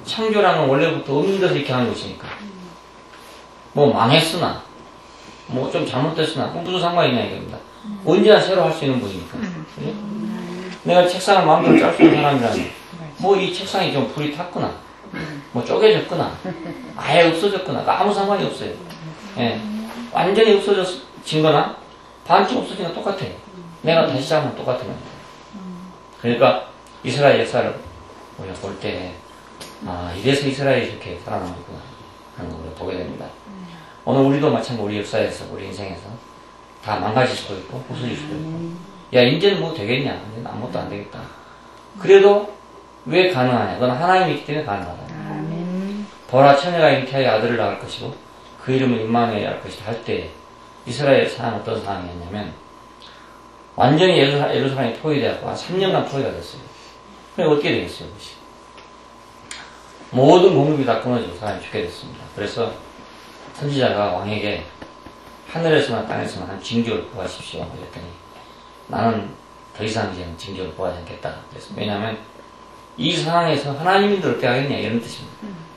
창조라는 원래부터 없는 데서 이렇게 하는 것이니까 뭐 망했으나 뭐 좀 잘못됐으나 무슨 상관이 있냐 이겁니다. 언제나 새로 할 수 있는 분이니까. 그래? 내가 책상을 마음대로 짤 수 있는 사람이라면 뭐 이 책상이 좀 불이 탔거나 뭐 쪼개졌거나 아예 없어졌거나 아무 상관이 없어요. 예. 완전히 없어진 거나 반쯤 없어진 건 똑같아요. 내가 다시 잡으면 똑같은 겁니다. 그러니까 이스라엘 역사를 우리가 볼 때 이래서 이스라엘이 이렇게 살아남았구나 하는 걸 보게 됩니다. 오늘 우리도 마찬가지로 우리 역사에서 우리 인생에서 다 망가질 수도 있고 부서질 수도 있고 야 이제는 뭐 되겠냐 이제는 아무것도 안 되겠다. 그래도 왜 가능하냐? 그건 하나님이 있기 때문에 가능하다. 보라 처녀가 잉태하여 아들을 낳을 것이고 그 이름을 임마누엘 할 것이다 할 때 이스라엘 상황은 어떤 상황이었냐면 완전히 예루살렘이 포위되었고 한 3년간 포위가 됐어요. 그럼 어떻게 되겠어요? 그것이? 모든 공급이 다 끊어지고 사람이 죽게 됐습니다. 그래서 선지자가 왕에게 하늘에서나 땅에서나 한 징조를 구하십시오. 그랬더니 나는 더 이상 이제는 징조를 구하지 않겠다. 그래서 왜냐하면 이 상황에서 하나님인들 어떻게 하겠냐 이런 뜻입니다.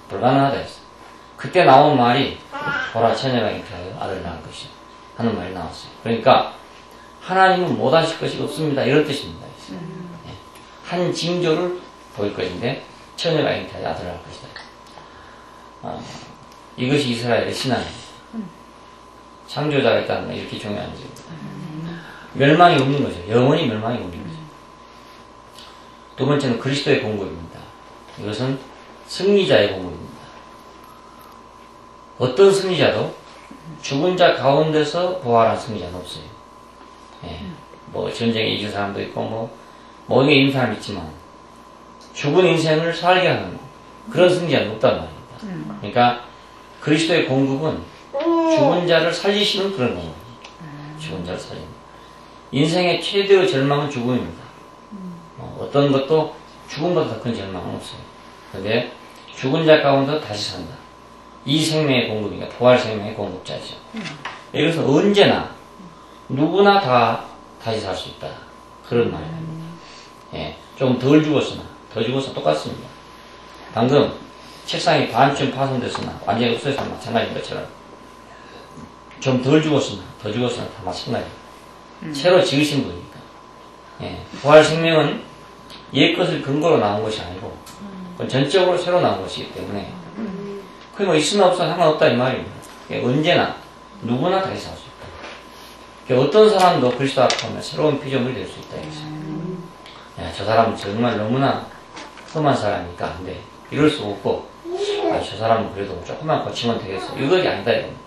불가능하다 했어요. 그때 나온 말이 보라 처녀가 잉태하여 아들을 낳을 것이다 하는 말이 나왔어요. 그러니까 하나님은 못하실 것이 없습니다 이런 뜻입니다. 한 징조를 보일 것인데 처녀가 잉태하여 아들을 낳을 것이다. 이것이 이스라엘의 신앙입니다. 창조자가 있다는 건 이렇게 중요한 것입니다. 멸망이 없는 거죠. 영원히 멸망이 없는 거죠. 두 번째는 그리스도의 공급입니다. 이것은 승리자의 공급입니다. 어떤 승리자도 죽은 자 가운데서 부활한 승리자는 없어요. 뭐 전쟁에 이긴 사람도 있고 뭐 모든 게 있는 사람이 있지만 죽은 인생을 살게 하는 그런 승리자는 없단 말입니다. 그러니까 그리스도의 공급은 죽은 자를 살리시는 그런 공급입니다. 죽은 자를 살리는 인생의 최대의 절망은 죽음입니다. 어떤 것도 죽음보다 더 큰 절망은 없어요. 그런데 죽은 자 가운데 다시 산다. 이 생명의 공급이니까 부활 생명의 공급자죠. 그래서 언제나 누구나 다 다시 살 수 있다. 그런 말이에요. 조금 덜 죽었으나 더 죽었으나 똑같습니다. 방금 책상이 반쯤 파손됐으나 완전히 없어졌으나 마찬가지인 것처럼 좀 덜 죽었으나 더 죽었으나 다 마찬가지예요. 새로 지으신 분이니까. 부활 생명은 옛 것을 근거로 나온 것이 아니고 전적으로 새로 나온 것이기 때문에 그게 뭐 있으나 없으나 상관없다 이 말입니다. 언제나 누구나 다시 살 수 있다. 어떤 사람도 그리스도 앞에 오면 새로운 피조물이 될 수 있다 이거죠. 저 사람은 정말 너무나 험한 사람이니까 근데 이럴 수 없고 저 사람은 그래도 조금만 고치면 되겠어 이것이 아니다 이겁니다.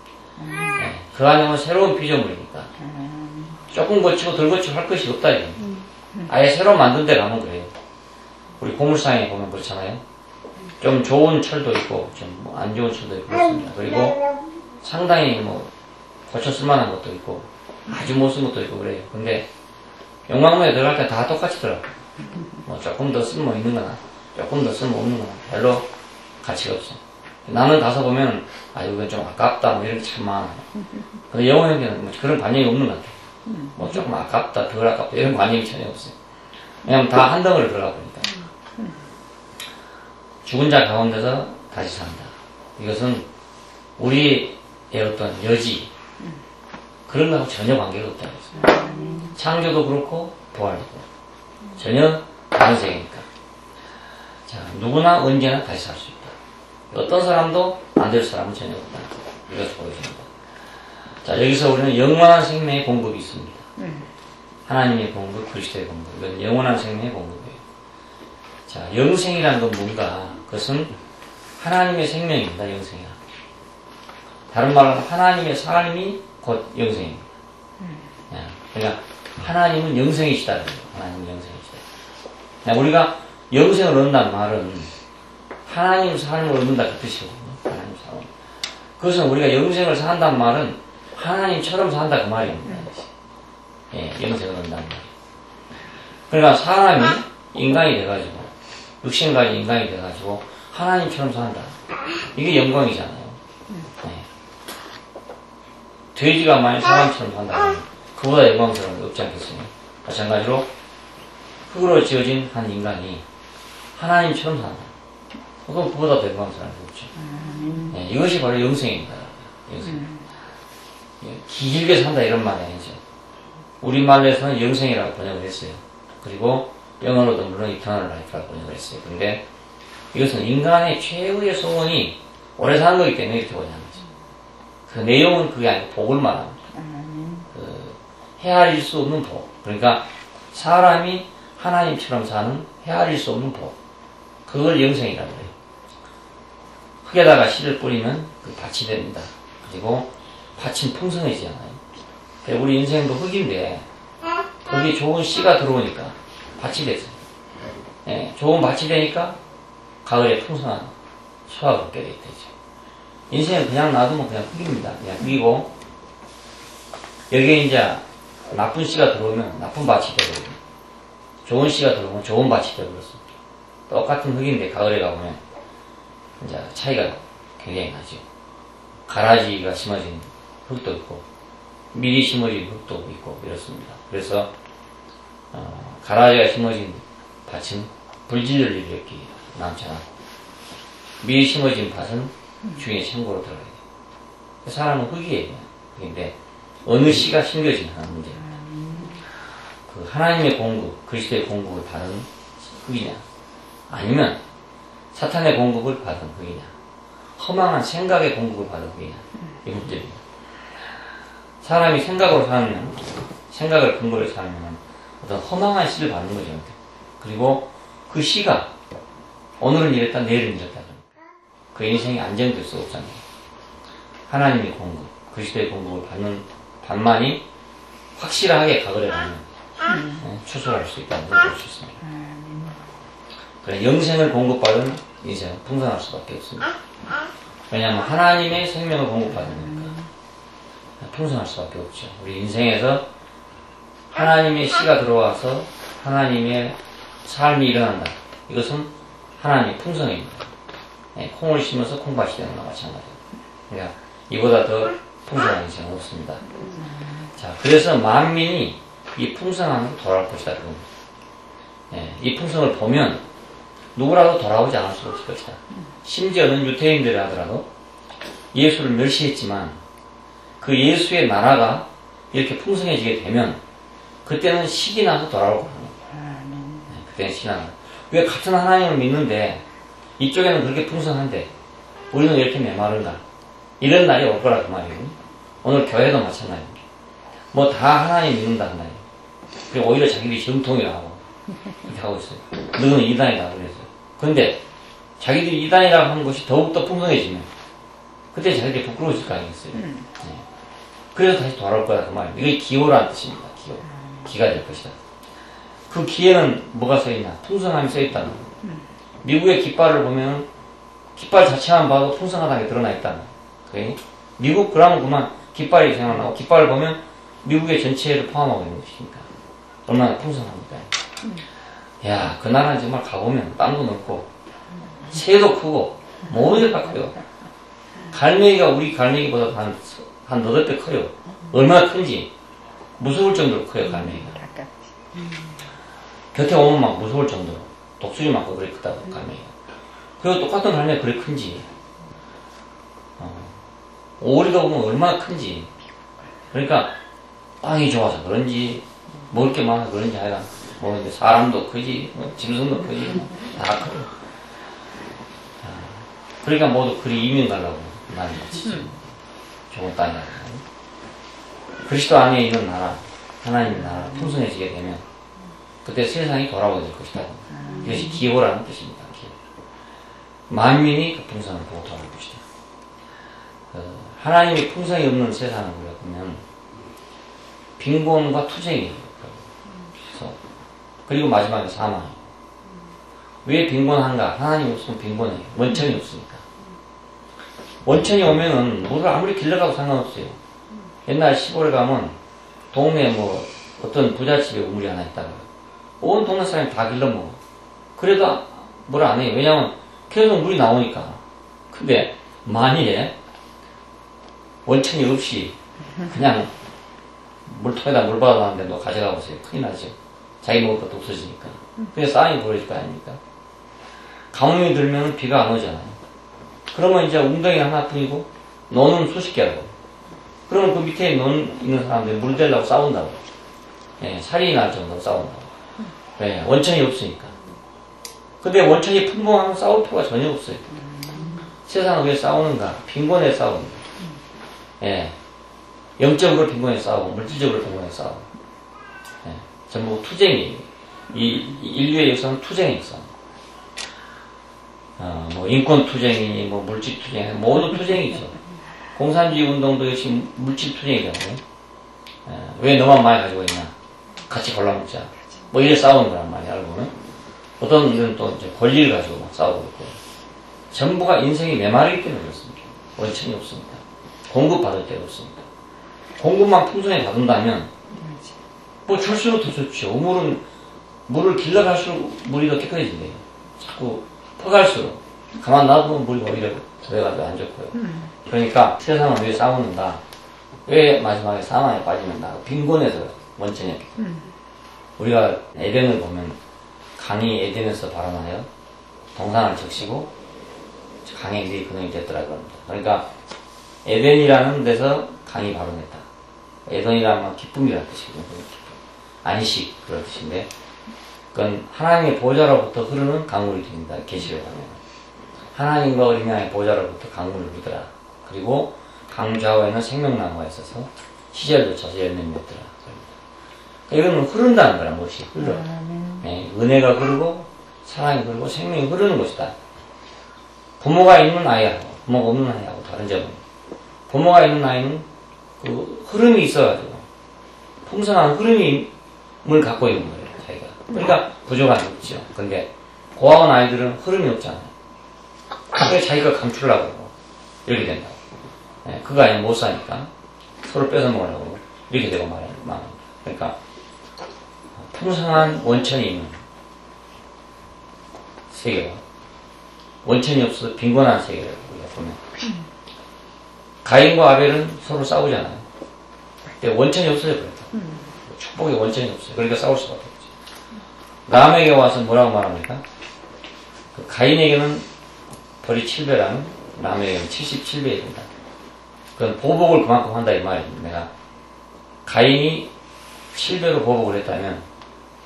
그 안에는 새로운 피조물이니까 조금 고치고 덜 고치고 할 것이 없다 이겁니다. 아예 새로 만든 데 가면 그래요. 우리 고물상에 보면 그렇잖아요. 좀 좋은 철도 있고 좀 안 좋은 철도 있고 그렇습니다. 그리고 상당히 뭐 고쳐 쓸만한 것도 있고 아주 못 쓴 것도 있고 그래요. 근데 영광로에 들어갈 때 다 똑같이 들어가요. 뭐 조금 더 쓸모 있는 거나 조금 더 쓸모 없는 거나 별로 가치가 없어. 나는 가서 보면 이건 좀 아깝다 뭐 이런 게 참 많아요. 근데 영어 형제는 뭐 그런 관념이 없는 것 같아요. 뭐 조금 아깝다 덜 아깝다 이런 관념이 전혀 없어요. 왜냐면 다 한 덩어리로 들어가 보니까. 죽은 자 가운데서 다시 산다. 이것은 우리의 어떤 여지 그런 거하고 전혀 관계가 없다. 창조도 그렇고 부활도 그렇고 전혀 다른 세계니까. 자, 누구나 언제나 다시 살 수 있다. 어떤 사람도 안 될 사람은 전혀 없다. 이것을 보여줍니다. 자, 여기서 우리는 영원한 생명의 공급이 있습니다. 하나님의 공급, 그리스도의 공급. 이건 영원한 생명의 공급이에요. 자, 영생이라는 건 뭔가? 그것은 하나님의 생명입니다. 영생이라. 다른 말로 하나님의 삶이 곧 영생입니다. 그러니까 하나님은 영생이시다. 하나님은 영생이시다. 우리가 영생을 얻는다는 말은 하나님 삶을 얻는다 그 뜻이거든요. 하나님 삶. 그것은 우리가 영생을 산다는 말은 하나님처럼 산다 그 말입니다. 예, 영생을 얻는다는 말. 그러니까 사람이 인간이 돼가지고 육신 가진 인간이 돼가지고 하나님처럼 산다. 이게 영광이잖아요. 예. 돼지가 만약 사람처럼 산다면 그보다 영광스러운 게 없지 않겠습니까? 마찬가지로 흙으로 지어진 한 인간이 하나님처럼 산다. 그건 그보다 더 영광스러운 게 없죠. 예, 이것이 바로 영생입니다. 영생. 예, 길게 산다 이런 말이 아니죠. 우리말에서는 영생이라고 번역을 했어요. 그리고 영어로도 물론 이터널 라이프라고 번역을 했어요. 근데 이것은 인간의 최후의 소원이 오래 사는 거기 때문에 이렇게 번역한 거죠. 그 내용은 그게 아니고 복을 말합니다. 그 헤아릴 수 없는 복. 그러니까 사람이 하나님처럼 사는 헤아릴 수 없는 복. 그걸 영생이라고 해요. 흙에다가 씨를 뿌리면 그 밭이 됩니다. 그리고 밭은 풍성해지잖아요. 우리 인생도 흙인데 거기에 좋은 씨가 들어오니까 밭이 되죠. 예, 좋은 밭이 되니까 가을에 풍성한 수확을 얻게 되죠. 인생은 그냥 놔두면 그냥 흙입니다. 그냥 흙이고 여기에 이제 나쁜 씨가 들어오면 나쁜 밭이 되고 좋은 씨가 들어오면 좋은 밭이 되어버렸습니다. 똑같은 흙인데 가을에 가보면 이제 차이가 굉장히 나죠. 가라지가 심어진 흙도 있고 미리 심어진 흙도 있고 이렇습니다. 그래서 가라지가 심어진 밭은 불질을 일으키기 남잖아. 미리 심어진 밭은 주인의 창고로 들어가야 돼요. 사람은 흙이에요. 흙인데 어느 씨가 심겨지냐 하는 문제입니다. 그 하나님의 공급, 그리스도의 공급을 받은 흙이냐 아니면 사탄의 공급을 받은 흙이냐 허망한 생각의 공급을 받은 흙이냐 이 문제입니다. 사람이 생각으로 살면 생각을 근거로 살면 어떤 허망한 씨를 받는 거죠. 그리고 그 씨가 오늘은 이랬다 내일은 이랬다 그 인생이 안정될 수 없잖아요. 하나님의 공급, 그리스도의 공급을 받는 반만이 확실하게 가거래 가면 추수할 수 있다는 걸 볼 수 있습니다. 그래, 영생을 공급받은 인생은 풍성할 수밖에 없습니다. 왜냐하면 하나님의 생명을 공급받으니까 풍성할 수밖에 없죠. 우리 인생에서 하나님의 씨가 들어와서 하나님의 삶이 일어난다. 이것은 하나님의 풍성입니다. 네, 콩을 심어서 콩밭이 되는 거나 마찬가지입니다. 그러니까 이보다 더 풍성한 인생은 없습니다. 자, 그래서 만민이 이 풍성함으로 돌아올 것이다. 네, 이 풍성을 보면 누구라도 돌아오지 않을 수 없을 것이다. 심지어는 유태인들이 하더라도 예수를 멸시했지만 그 예수의 나라가 이렇게 풍성해지게 되면 그때는 식이 나서 돌아올 거라는 거예요. 네, 그때는 식이 나서. 왜 같은 하나님을 믿는데 이쪽에는 그렇게 풍성한데 우리는 이렇게 메마른가? 이런 날이 올 거라 그 말이에요. 오늘 교회도 마찬가지입니다. 뭐 다 하나님 믿는다 그 말이에요. 그리고 오히려 자기들이 정통이라고 하고 이렇게 하고 있어요. 너는 이단이다 그래서. 그런데 자기들이 이단이라고 하는 것이 더욱더 풍성해지면 그때 자기들이 부끄러워질 거 아니겠어요. 네. 그래서 다시 돌아올 거다 그 말이에요. 이게 기호라는 뜻입니다. 기호. 기가 될 것이다. 그 기에는 뭐가 써있나? 풍성함이 써있다는 거예요. 미국의 깃발을 보면 깃발 자체만 봐도 풍성하다는 게 드러나 있다는 거예요. 미국 그러면 그만 깃발이 생각나고 깃발을 보면 미국의 전체를 포함하고 있는 것이니까 얼마나 풍성합니까? 야, 그 나라는 정말 가보면 땅도 넓고 새도 크고 모든 게 다 커요. 갈매기가 우리 갈매기보다 한 너댓 배 커요. 얼마나 큰지 무서울 정도로 커요. 갈매기가 곁에 오면 막 무서울 정도로 독수리 맞고 그래 크다고 갈매기가. 그리고 똑같은 갈매기가 그래 큰지 오리가 보면 얼마나 큰지. 그러니까 땅이 좋아서 그런지 먹을 게 많아서 그런지 하여간 뭐 사람도 크지 짐승도 크지 다 커요. 그러니까 모두 그리 이민 가려고 나는 거지. 좋은 땅이라고. 그리스도 안에 있는 나라 하나님의 나라 풍성해지게 되면 그때 세상이 돌아오게 될 것이다. 이것이 기호라는 뜻입니다. 기호. 만민이 그 풍성을 보고 돌아올 것이다. 하나님이 풍성이 없는 세상을 우리가 보면 빈곤과 투쟁이 그리고 마지막에 사망. 왜 빈곤한가? 하나님 없으면 빈곤해요. 원천이 없으니까. 원천이 오면은 물을 아무리 길러가도 상관없어요. 옛날 시골에 가면 동네에 뭐 어떤 부잣집에 우물이 하나 있다가 온 동네 사람이 다 길러먹어. 그래도 뭘 안 해요. 왜냐면 계속 물이 나오니까. 근데 만일에 원천이 없이 그냥 물통에다 물 받아놨는데 너 가져가 보세요. 큰일 나죠. 자기 먹을 것도 없어지니까. 그냥 싸움이 벌어질 거 아닙니까? 가뭄이 들면 비가 안 오잖아요. 그러면 이제 웅덩이 하나뿐이고 노는 수십 개라고. 그러면 그 밑에 있는 사람들이 물 대려고 싸운다고. 예, 살인이 날 정도로 싸운다고. 예, 원천이 없으니까. 근데 원천이 풍부하면 싸울 필요가 전혀 없어요. 세상은 왜 싸우는가? 빈곤에 싸우는 거예요. 예. 영적으로 빈곤에 싸우고, 물질적으로 빈곤에 싸우고. 예. 전부 투쟁이에요. 이 인류의 역사는 투쟁의 역사. 뭐, 인권 투쟁이니, 뭐, 물질 투쟁이니, 모두 투쟁이죠. 공산주의 운동도 역시 물질 투쟁이잖아요. 예. 왜 너만 많이 가지고 있냐? 같이 골라먹자. 뭐, 이래 싸우는 거란 말이야, 알고는. 어떤 일은 또 이제 권리를 가지고 막 싸우고 있고. 전부가 인생이 메마르기 때문에 그렇습니다. 원천이 없습니다. 공급받을 데가 없습니다. 공급만 풍성히 받는다면, 뭐 줄수록 더 좋죠. 물을 길러갈수록 물이 더 깨끗해진대요. 자꾸 퍼갈수록. 가만 놔두면 물이 오히려 더해가지고 안 좋고요. 그러니까 세상은 왜 싸우는가? 왜 마지막에 사망에 빠지는가? 빈곤에서 원천이 없기 때문에. 우리가 에덴을 보면 강이 에덴에서 발원하여 동산을 적시고 강의 물이 근원이 됐더라고 합니다. 그러니까 에덴이라는 데서 강이 발원했다. 에덴이라는 기쁨이라는 뜻이거든요. 안식 그런 뜻인데 그건 하나님의 보좌로부터 흐르는 강물이 됩니다. 계시록 하면 하나님과 어린 양의 보좌로부터 강물을 흐르더라. 그리고 강 좌우에는 생명나무가 있어서 시절도 쳐서 열매를 맺더라. 그러니까 이건 흐른다는 거라. 몫이 흘러. 네, 은혜가 흐르고 사랑이 흐르고 생명이 흐르는 것이다. 부모가 있는 아이하고 부모가 없는 아이하고 다른 점은 부모가 있는 아이는 그 흐름이 있어가지고 풍성한 흐름을 갖고 있는 거예요. 자기가. 그러니까 부족한 게 없죠. 근데 고아원 아이들은 흐름이 없잖아요. 그래서 자기가 감추려고 하고 이렇게 된다고. 네, 그거 아니면 못 사니까 서로 뺏어 먹으려고 이렇게 되고 말합니다. 그러니까 풍성한 원천이 있는 세계가 원천이 없어서 빈곤한 세계를 우리가 보면 가인과 아벨은 서로 싸우잖아요. 근데 원천이 없어져 버렸다. 축복의 원천이 없어요. 그러니까 싸울 수밖에 없지. 남에게 와서 뭐라고 말합니까? 그 가인에게는 벌이 7배라면 남에게는 77배이 된다. 그건 보복을 그만큼 한다 이 말입니다. 내가 가인이 7배로 보복을 했다면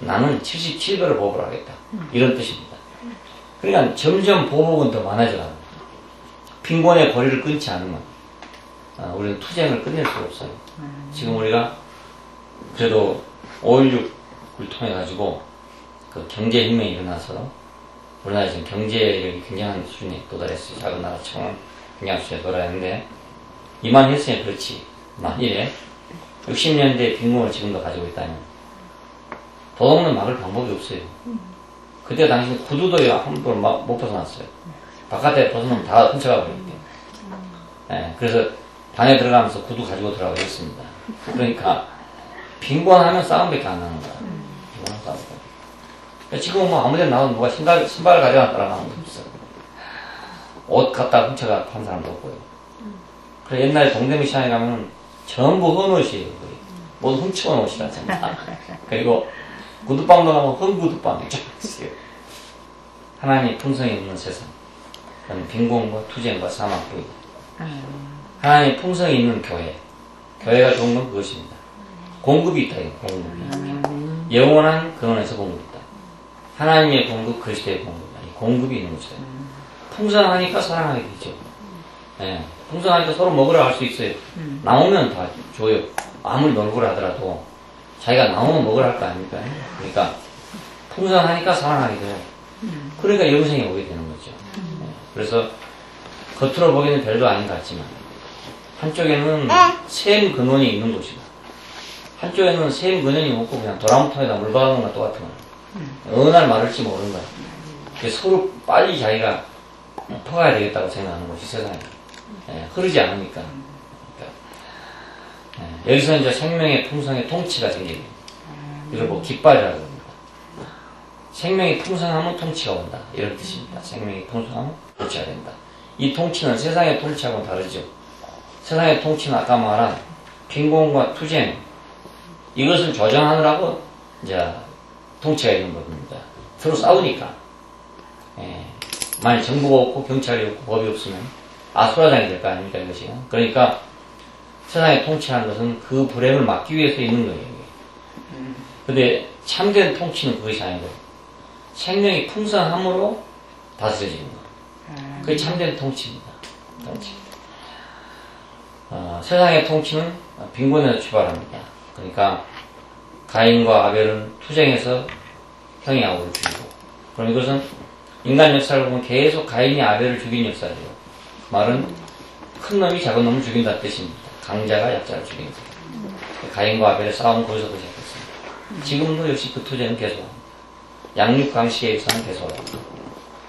나는 77배로 보복을 하겠다. 이런 뜻입니다. 그러니까 점점 보복은 더 많아져 갑니다. 빈곤의 거리를 끊지 않으면 우리는 투쟁을 끝낼 수가 없어요. 지금 우리가 그래도 5.16을 통해 가지고 그 경제혁명이 일어나서 우리나라 지금 경제력이 굉장한 수준에 도달했어요. 작은 나라처럼 굉장한 수준에 도달했는데 이만 했으니 그렇지. 만일에 60년대 빈곤을 지금도 가지고 있다면 도둑은 막을 방법이 없어요. 그때 당시 구두도 한 번 못 벗어났어요. 바깥에 벗어놓으면 다 훔쳐가 버리니까. 네, 그래서 방에 들어가면서 구두 가지고 들어가고 했습니다. 그러니까 빈곤하면 싸움밖에 안 나는 거야. 빈곤하면 싸움밖에. 그러니까 지금 뭐 아무데나 나와도 누가 신발 가져갔다가 나오는 거 없어. 옷 갖다 훔쳐가 판 사람도 없고요. 그래 옛날에 동대문 시장에 가면 전부 헌옷이에요. 모두 훔쳐온 옷이라 전부. 그리고 구두방도 가면 흠구두방이 쫙 있어요. 하나님이 풍성이 없는 세상. 그건 빈곤과 투쟁과 사망뿐이다. 하나님의 풍성이 있는 교회. 교회가 좋은 건 그것입니다. 공급이 있다. 공급이. 영원한 근원에서 공급이 있다. 하나님의 공급, 그리스도의 공급. 아니, 공급이 있는 것이다. 풍성하니까 사랑하게 되죠. 네. 풍성하니까 서로 먹으러 갈 수 있어요. 나오면 다 줘요. 아무리 놀고라 하더라도 자기가 나오면 먹으러 할 거 아닙니까? 그러니까 풍성하니까 사랑하게 돼요. 그러니까 영생이 오게 되는 거죠. 네. 그래서 겉으로 보기에는 별도 아닌 것 같지만 한쪽에는 샘 근원이 있는 곳이고 한쪽에는 샘 근원이 없고 그냥 도랑통에다 물 박아놓은 것 똑같은 거예요. 어느 날 마를지 모르는 거야. 그래서 서로 빨리 자기가 퍼가야 되겠다고 생각하는 것이 세상에. 흐르지 않으니까. 여기서 이제 생명의 풍성의 통치가 생기게. 이걸 뭐 깃발이라고 합니다. 생명이 풍성하면 통치가 온다. 이런 뜻입니다. 생명이 풍성하면 통치가 된다. 이 통치는 세상의 통치하고는 다르죠. 세상의 통치는 아까 말한 빈곤과 투쟁, 이것을 조정하느라고 이제 통치가 있는 겁니다. 서로 싸우니까. 만약 정부가 없고 경찰이 없고 법이 없으면 아수라장이 될 거 아닙니까, 이것이. 그러니까 세상의 통치하는 것은 그 불행을 막기 위해서 있는 거예요. 근데 참된 통치는 그것이 아니고 생명이 풍성함으로 다스려지는 거. 그게 참된 통치입니다. 통치. 세상의 통치는 빈곤에서 출발합니다. 그러니까 가인과 아벨은 투쟁해서 형이 아우를 죽이고, 그럼 이것은 인간 역사를 보면 계속 가인이 아벨을 죽인 역사예요. 그 말은 큰 놈이 작은 놈을 죽인다는 뜻입니다. 강자가 약자를 죽이는 거예요. 가인과 아벨의 싸움은 거기서부터 시작했습니다. 지금도 역시 그 투쟁은 계속합니다. 양육 강식에 의해서는 계속합니다.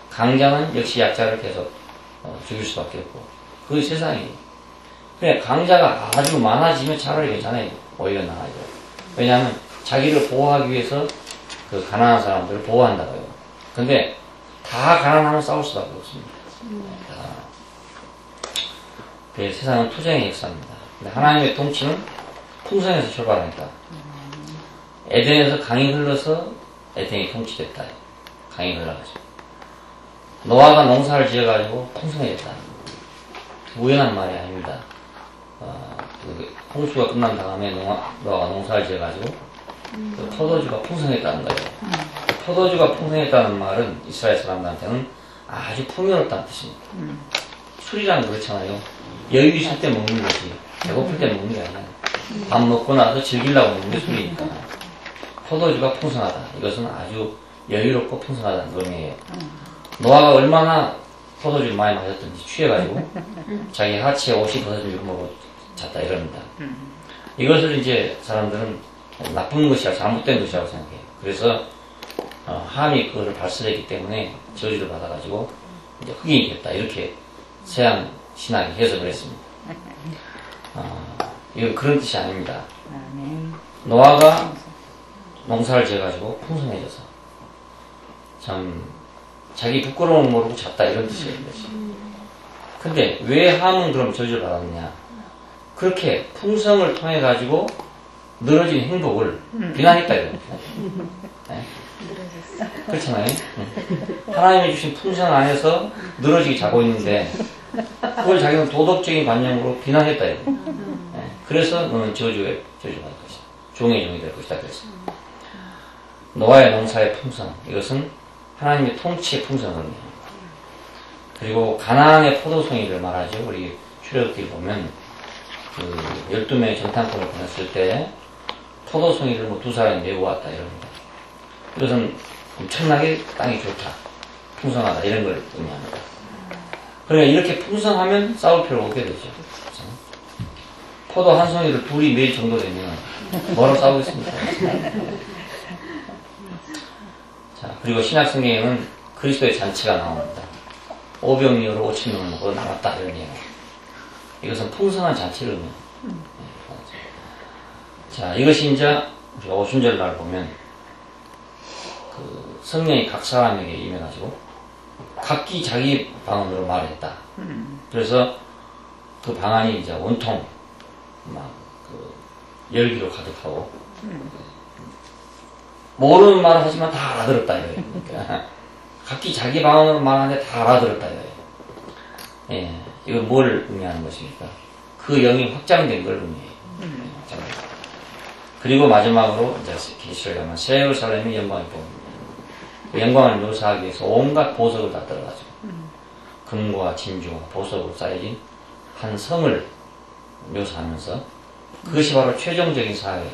강자는 역시 약자를 계속 죽일 수밖에 없고, 그게 세상이에요. 그냥 강자가 아주 많아지면 차라리 괜찮아요. 오히려 나아요. 왜냐하면 자기를 보호하기 위해서 그 가난한 사람들을 보호한다고요. 근데 다 가난하면 싸울 수밖에 없습니다. 그래서 세상은 투쟁의 역사입니다. 근데 하나님의 통치는 풍성에서 출발하니까 에덴에서 강이 흘러서 에덴이 통치됐다. 강이 흘러가지고 노아가 농사를 지어가지고 풍성해졌다. 우연한 말이 아닙니다. 홍수가 끝난 다음에 노아가 농사를 지어가지고 그 포도주가 풍성했다는 거예요. 포도주가 풍성했다는 말은 이스라엘 사람들한테는 아주 풍요롭다는 뜻입니다. 술이란 그렇잖아요. 여유 있을 때 먹는 거지 배고플 때 먹는 게 아니야. 밥 먹고 나서 즐기려고 먹는 게 술이니까. 포도주가 풍성하다. 이것은 아주 여유롭고 풍성하다는 의미예요. 노아가 얼마나 포도주를 많이 마셨던지 취해가지고 자기 하체에 옷이 벗어진 유모로 잤다 이럽니다. 이것을 이제 사람들은 나쁜 것이야, 잘못된 것이라고 생각해요. 그래서 함이 그것을 발설했기 때문에 저주를 받아가지고 이제 흑인이 됐다 이렇게 서양 신학이 해석을 했습니다. 이건 그런 뜻이 아닙니다. 노아가 농사를 지어가지고 풍성해져서 참 자기 부끄러움을 모르고 잤다 이런 뜻이에요. 근데 왜 함은 그럼 저주를 받았느냐? 그렇게 풍성을 통해 가지고 늘어진 행복을 비난했다 이겁니다. 네? 그렇잖아요. 하나님이 주신 풍성 안에서 늘어지게 자고 있는데 그걸 자기는 도덕적인 관념으로 비난했다 이거. 네? 그래서 너는 저주받을 것이다. 종의 종이 될 것이다. 그래서 노아의 농사의 풍성, 이것은 하나님의 통치의 풍성을 그리고 가나안의 포도송이를 말하죠. 우리 출애굽기 보면 그 12명의 정탐꾼을 보냈을 때 포도송이를 뭐 2사람이 내고 왔다 이럽니다. 이것은 엄청나게 땅이 좋다, 풍성하다 이런 걸 의미합니다. 그러니까 이렇게 풍성하면 싸울 필요가 없게 되죠. 그렇죠? 포도 한 송이를 둘이 매일 정도 되면 뭐로 싸우겠습니까? 자, 그리고 신약성경에는 그리스도의 잔치가 나옵니다. 오병이어로 5천 명을 먹고 남았다 이런 얘기. 이것은 풍성한 잔치를 의미합니다. 자, 이것이 이제 우리가 오순절날 보면 그 성령이 각 사람에게 임해가지고 각기 자기 방언으로 말했다. 그래서 그 방언이 이제 온통 막 그 열기로 가득하고 모르는 말을 하지만 다 알아들었다 이거예요. 그러니까 각기 자기 방언으로 말하는데 다 알아들었다 이거예요. 예, 이거 뭘 의미하는 것입니까? 그 영이 확장된 걸 의미해요. 그리고 마지막으로 이제 계시록에 가면 새 예루살렘의 영광이 보입니다. 그 영광을 묘사하기 위해서 온갖 보석을 다 들어가지고 금과 진주와 보석으로 쌓여진 한 성을 묘사하면서 그것이 바로 최종적인 사회,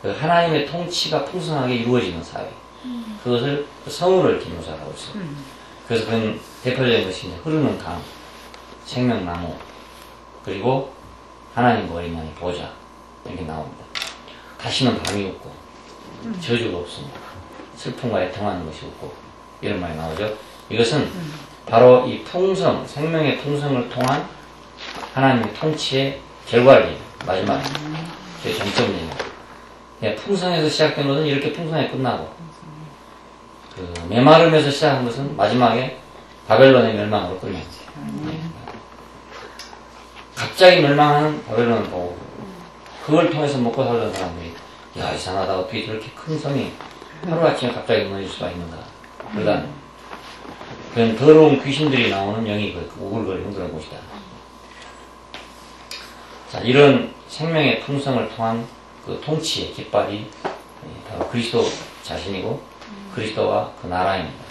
그 하나님의 통치가 풍성하게 이루어지는 사회, 그것을 그 성으로 이렇게 묘사하고 있어요. 그래서 그런 대표적인 것이 이제 흐르는 강, 생명나무, 그리고 하나님과 어린 양의 보좌 이렇게 나옵니다. 다시는 밤이 없고 저주가 없습니다. 슬픔과 애통하는 것이 없고 이런 말이 나오죠. 이것은 바로 이 풍성, 생명의 풍성을 통한 하나님의 통치의 결과를 마지막 제 정점입니다. 풍성에서 시작된 것은 이렇게 풍성하게 끝나고 그 메마름에서 시작한 것은 마지막에 바벨론의 멸망으로 끝납니다. 갑자기 멸망하는 바벨론을 보고 그걸 통해서 먹고 살던 사람들이 야 이상하다 어떻게 저렇게 큰 성이 하루아침에 갑자기 무너질 수가 있는가. 그러다 그런 더러운 귀신들이 나오는 영이 우글거리는 그런 곳이다. 자, 이런 생명의 풍성을 통한 그 통치의 깃발이 바로 그리스도 자신이고 그리스도와 그 나라입니다.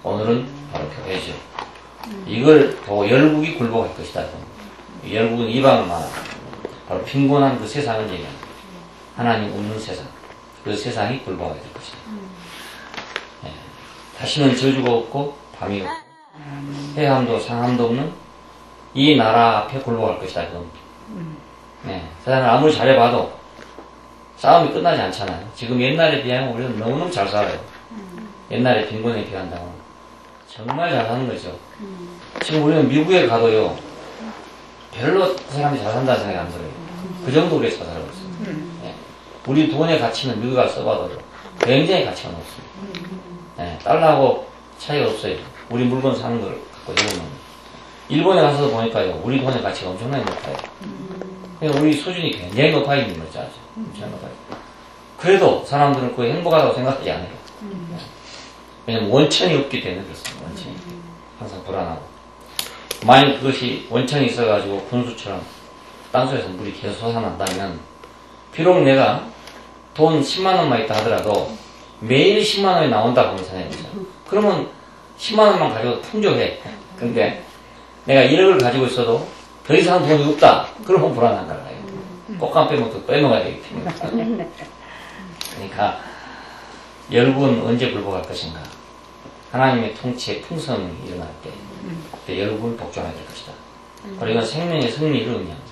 오늘은 바로 교회죠. 이걸 보고 열국이 굴복할 것이다. 열국은 이방을 말하고 바로 빈곤한 그 세상을 얘기합니다. 하나님 없는 세상, 그 세상이 굴복하게 될 것이다. 네. 다시는 저주가 없고 밤이 없고 해함도 상함도 없는 이 나라 앞에 굴복할 것이다. 네. 세상을 아무리 잘해봐도 싸움이 끝나지 않잖아요. 지금 옛날에 비하면 우리는 너무너무 잘 살아요. 옛날에 빈곤에 비한다면 정말 잘 사는 거죠. 지금 우리는 미국에 가도요 별로 사람이 잘 산다는 생각이 안 들어요. 그 정도 우리가 잘 살고 있어요. 네. 우리 돈의 가치는 미국 가서 써봐도 굉장히 가치가 높습니다. 네. 달러하고 차이가 없어요. 우리 물건 사는 걸 갖고 해보면 일본에 가서 보니까요 우리 돈의 가치가 엄청나게 높아요. 그러니까 우리 수준이 굉장히 높아 있는 거죠. 아주 엄청나게 높아요. 그래도 사람들은 그거 행복하다고 생각하지 않아요. 왜냐면 원천이 없기 때문에 그렇습니다. 원천이 항상 불안하고 만약 그것이 원천이 있어가지고 분수처럼 땅속에서 물이 계속 솟아난다면 비록 내가 돈 10만원만 있다 하더라도 매일 10만원이 나온다고 하면 생각해보세요. 그러면 10만원만 가지고 풍족해. 근데 내가 1억을 가지고 있어도 더 이상 돈이 없다. 그러면 불안한 거예요. 꽃감 빼면 또 빼먹어야 되기 때문에. 그러니까 열국은 언제 굴복할 것인가? 하나님의 통치의 풍성이 일어날 때 그때 열국은 복종하게 될 것이다. 바로 이건 생명의 승리를 의미합니다.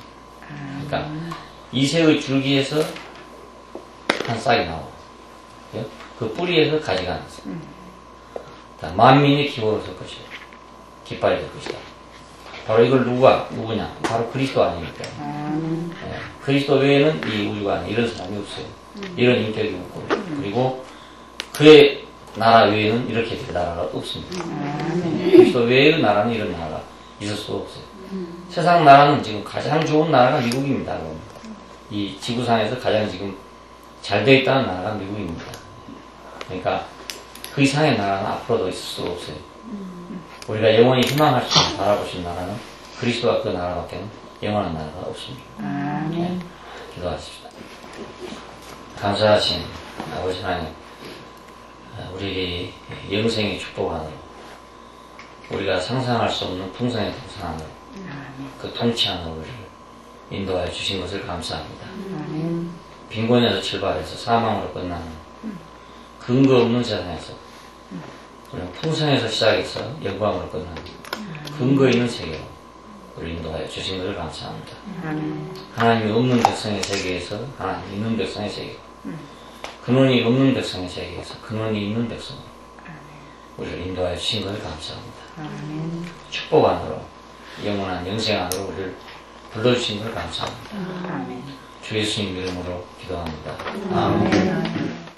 그러니까 이새의 줄기에서 한 싹이 나오고 그 뿌리에서 가지가 나서 만민의 기호로 설 것이다. 깃발이 될 것이다. 바로 이걸 누구냐? 바로 그리스도 아닙니까? 네. 그리스도 외에는 이 우주가 안에 이런 사람이 없어요. 이런 인격이 없고 그리고 그의 나라 외에는 이렇게 될 나라가 없습니다. 그리스도 외의 나라는 이런 나라가 있을 수가 없어요. 세상 나라는 지금 가장 좋은 나라가 미국입니다. 이 지구상에서 가장 지금 잘 되어 있다는 나라가 미국입니다. 그러니까 그 이상의 나라는 앞으로도 있을 수가 없어요. 우리가 영원히 희망할 수 있는 바라볼 수 있는 나라는 그리스도와 그 나라밖에 영원한 나라가 없습니다. 네. 기도하십시다. 감사하신 아버지 하나님, 우리 영생의 축복 안으로 우리가 상상할 수 없는 풍성의 동산 안으로 그 통치 안으로 우리를 인도하여 주신 것을 감사합니다. 빈곤에서 출발해서 사망으로 끝나는 근거 없는 세상에서 우리는 풍성에서 시작해서 영광으로 끝나는 근거 있는 세계로 우리 인도하여 주신 것을 감사합니다. 하나님이 없는 백성의 세계에서 하나님 있는 백성의 세계, 근원이 없는 백성의 세계에서 근원이 있는 백성으로 우리를 인도하여 주신 것을 감사합니다. 축복 안으로 영원한 영생 안으로 우리를 불러주신 것을 감사합니다. 주 예수님 이름으로 기도합니다. 아멘.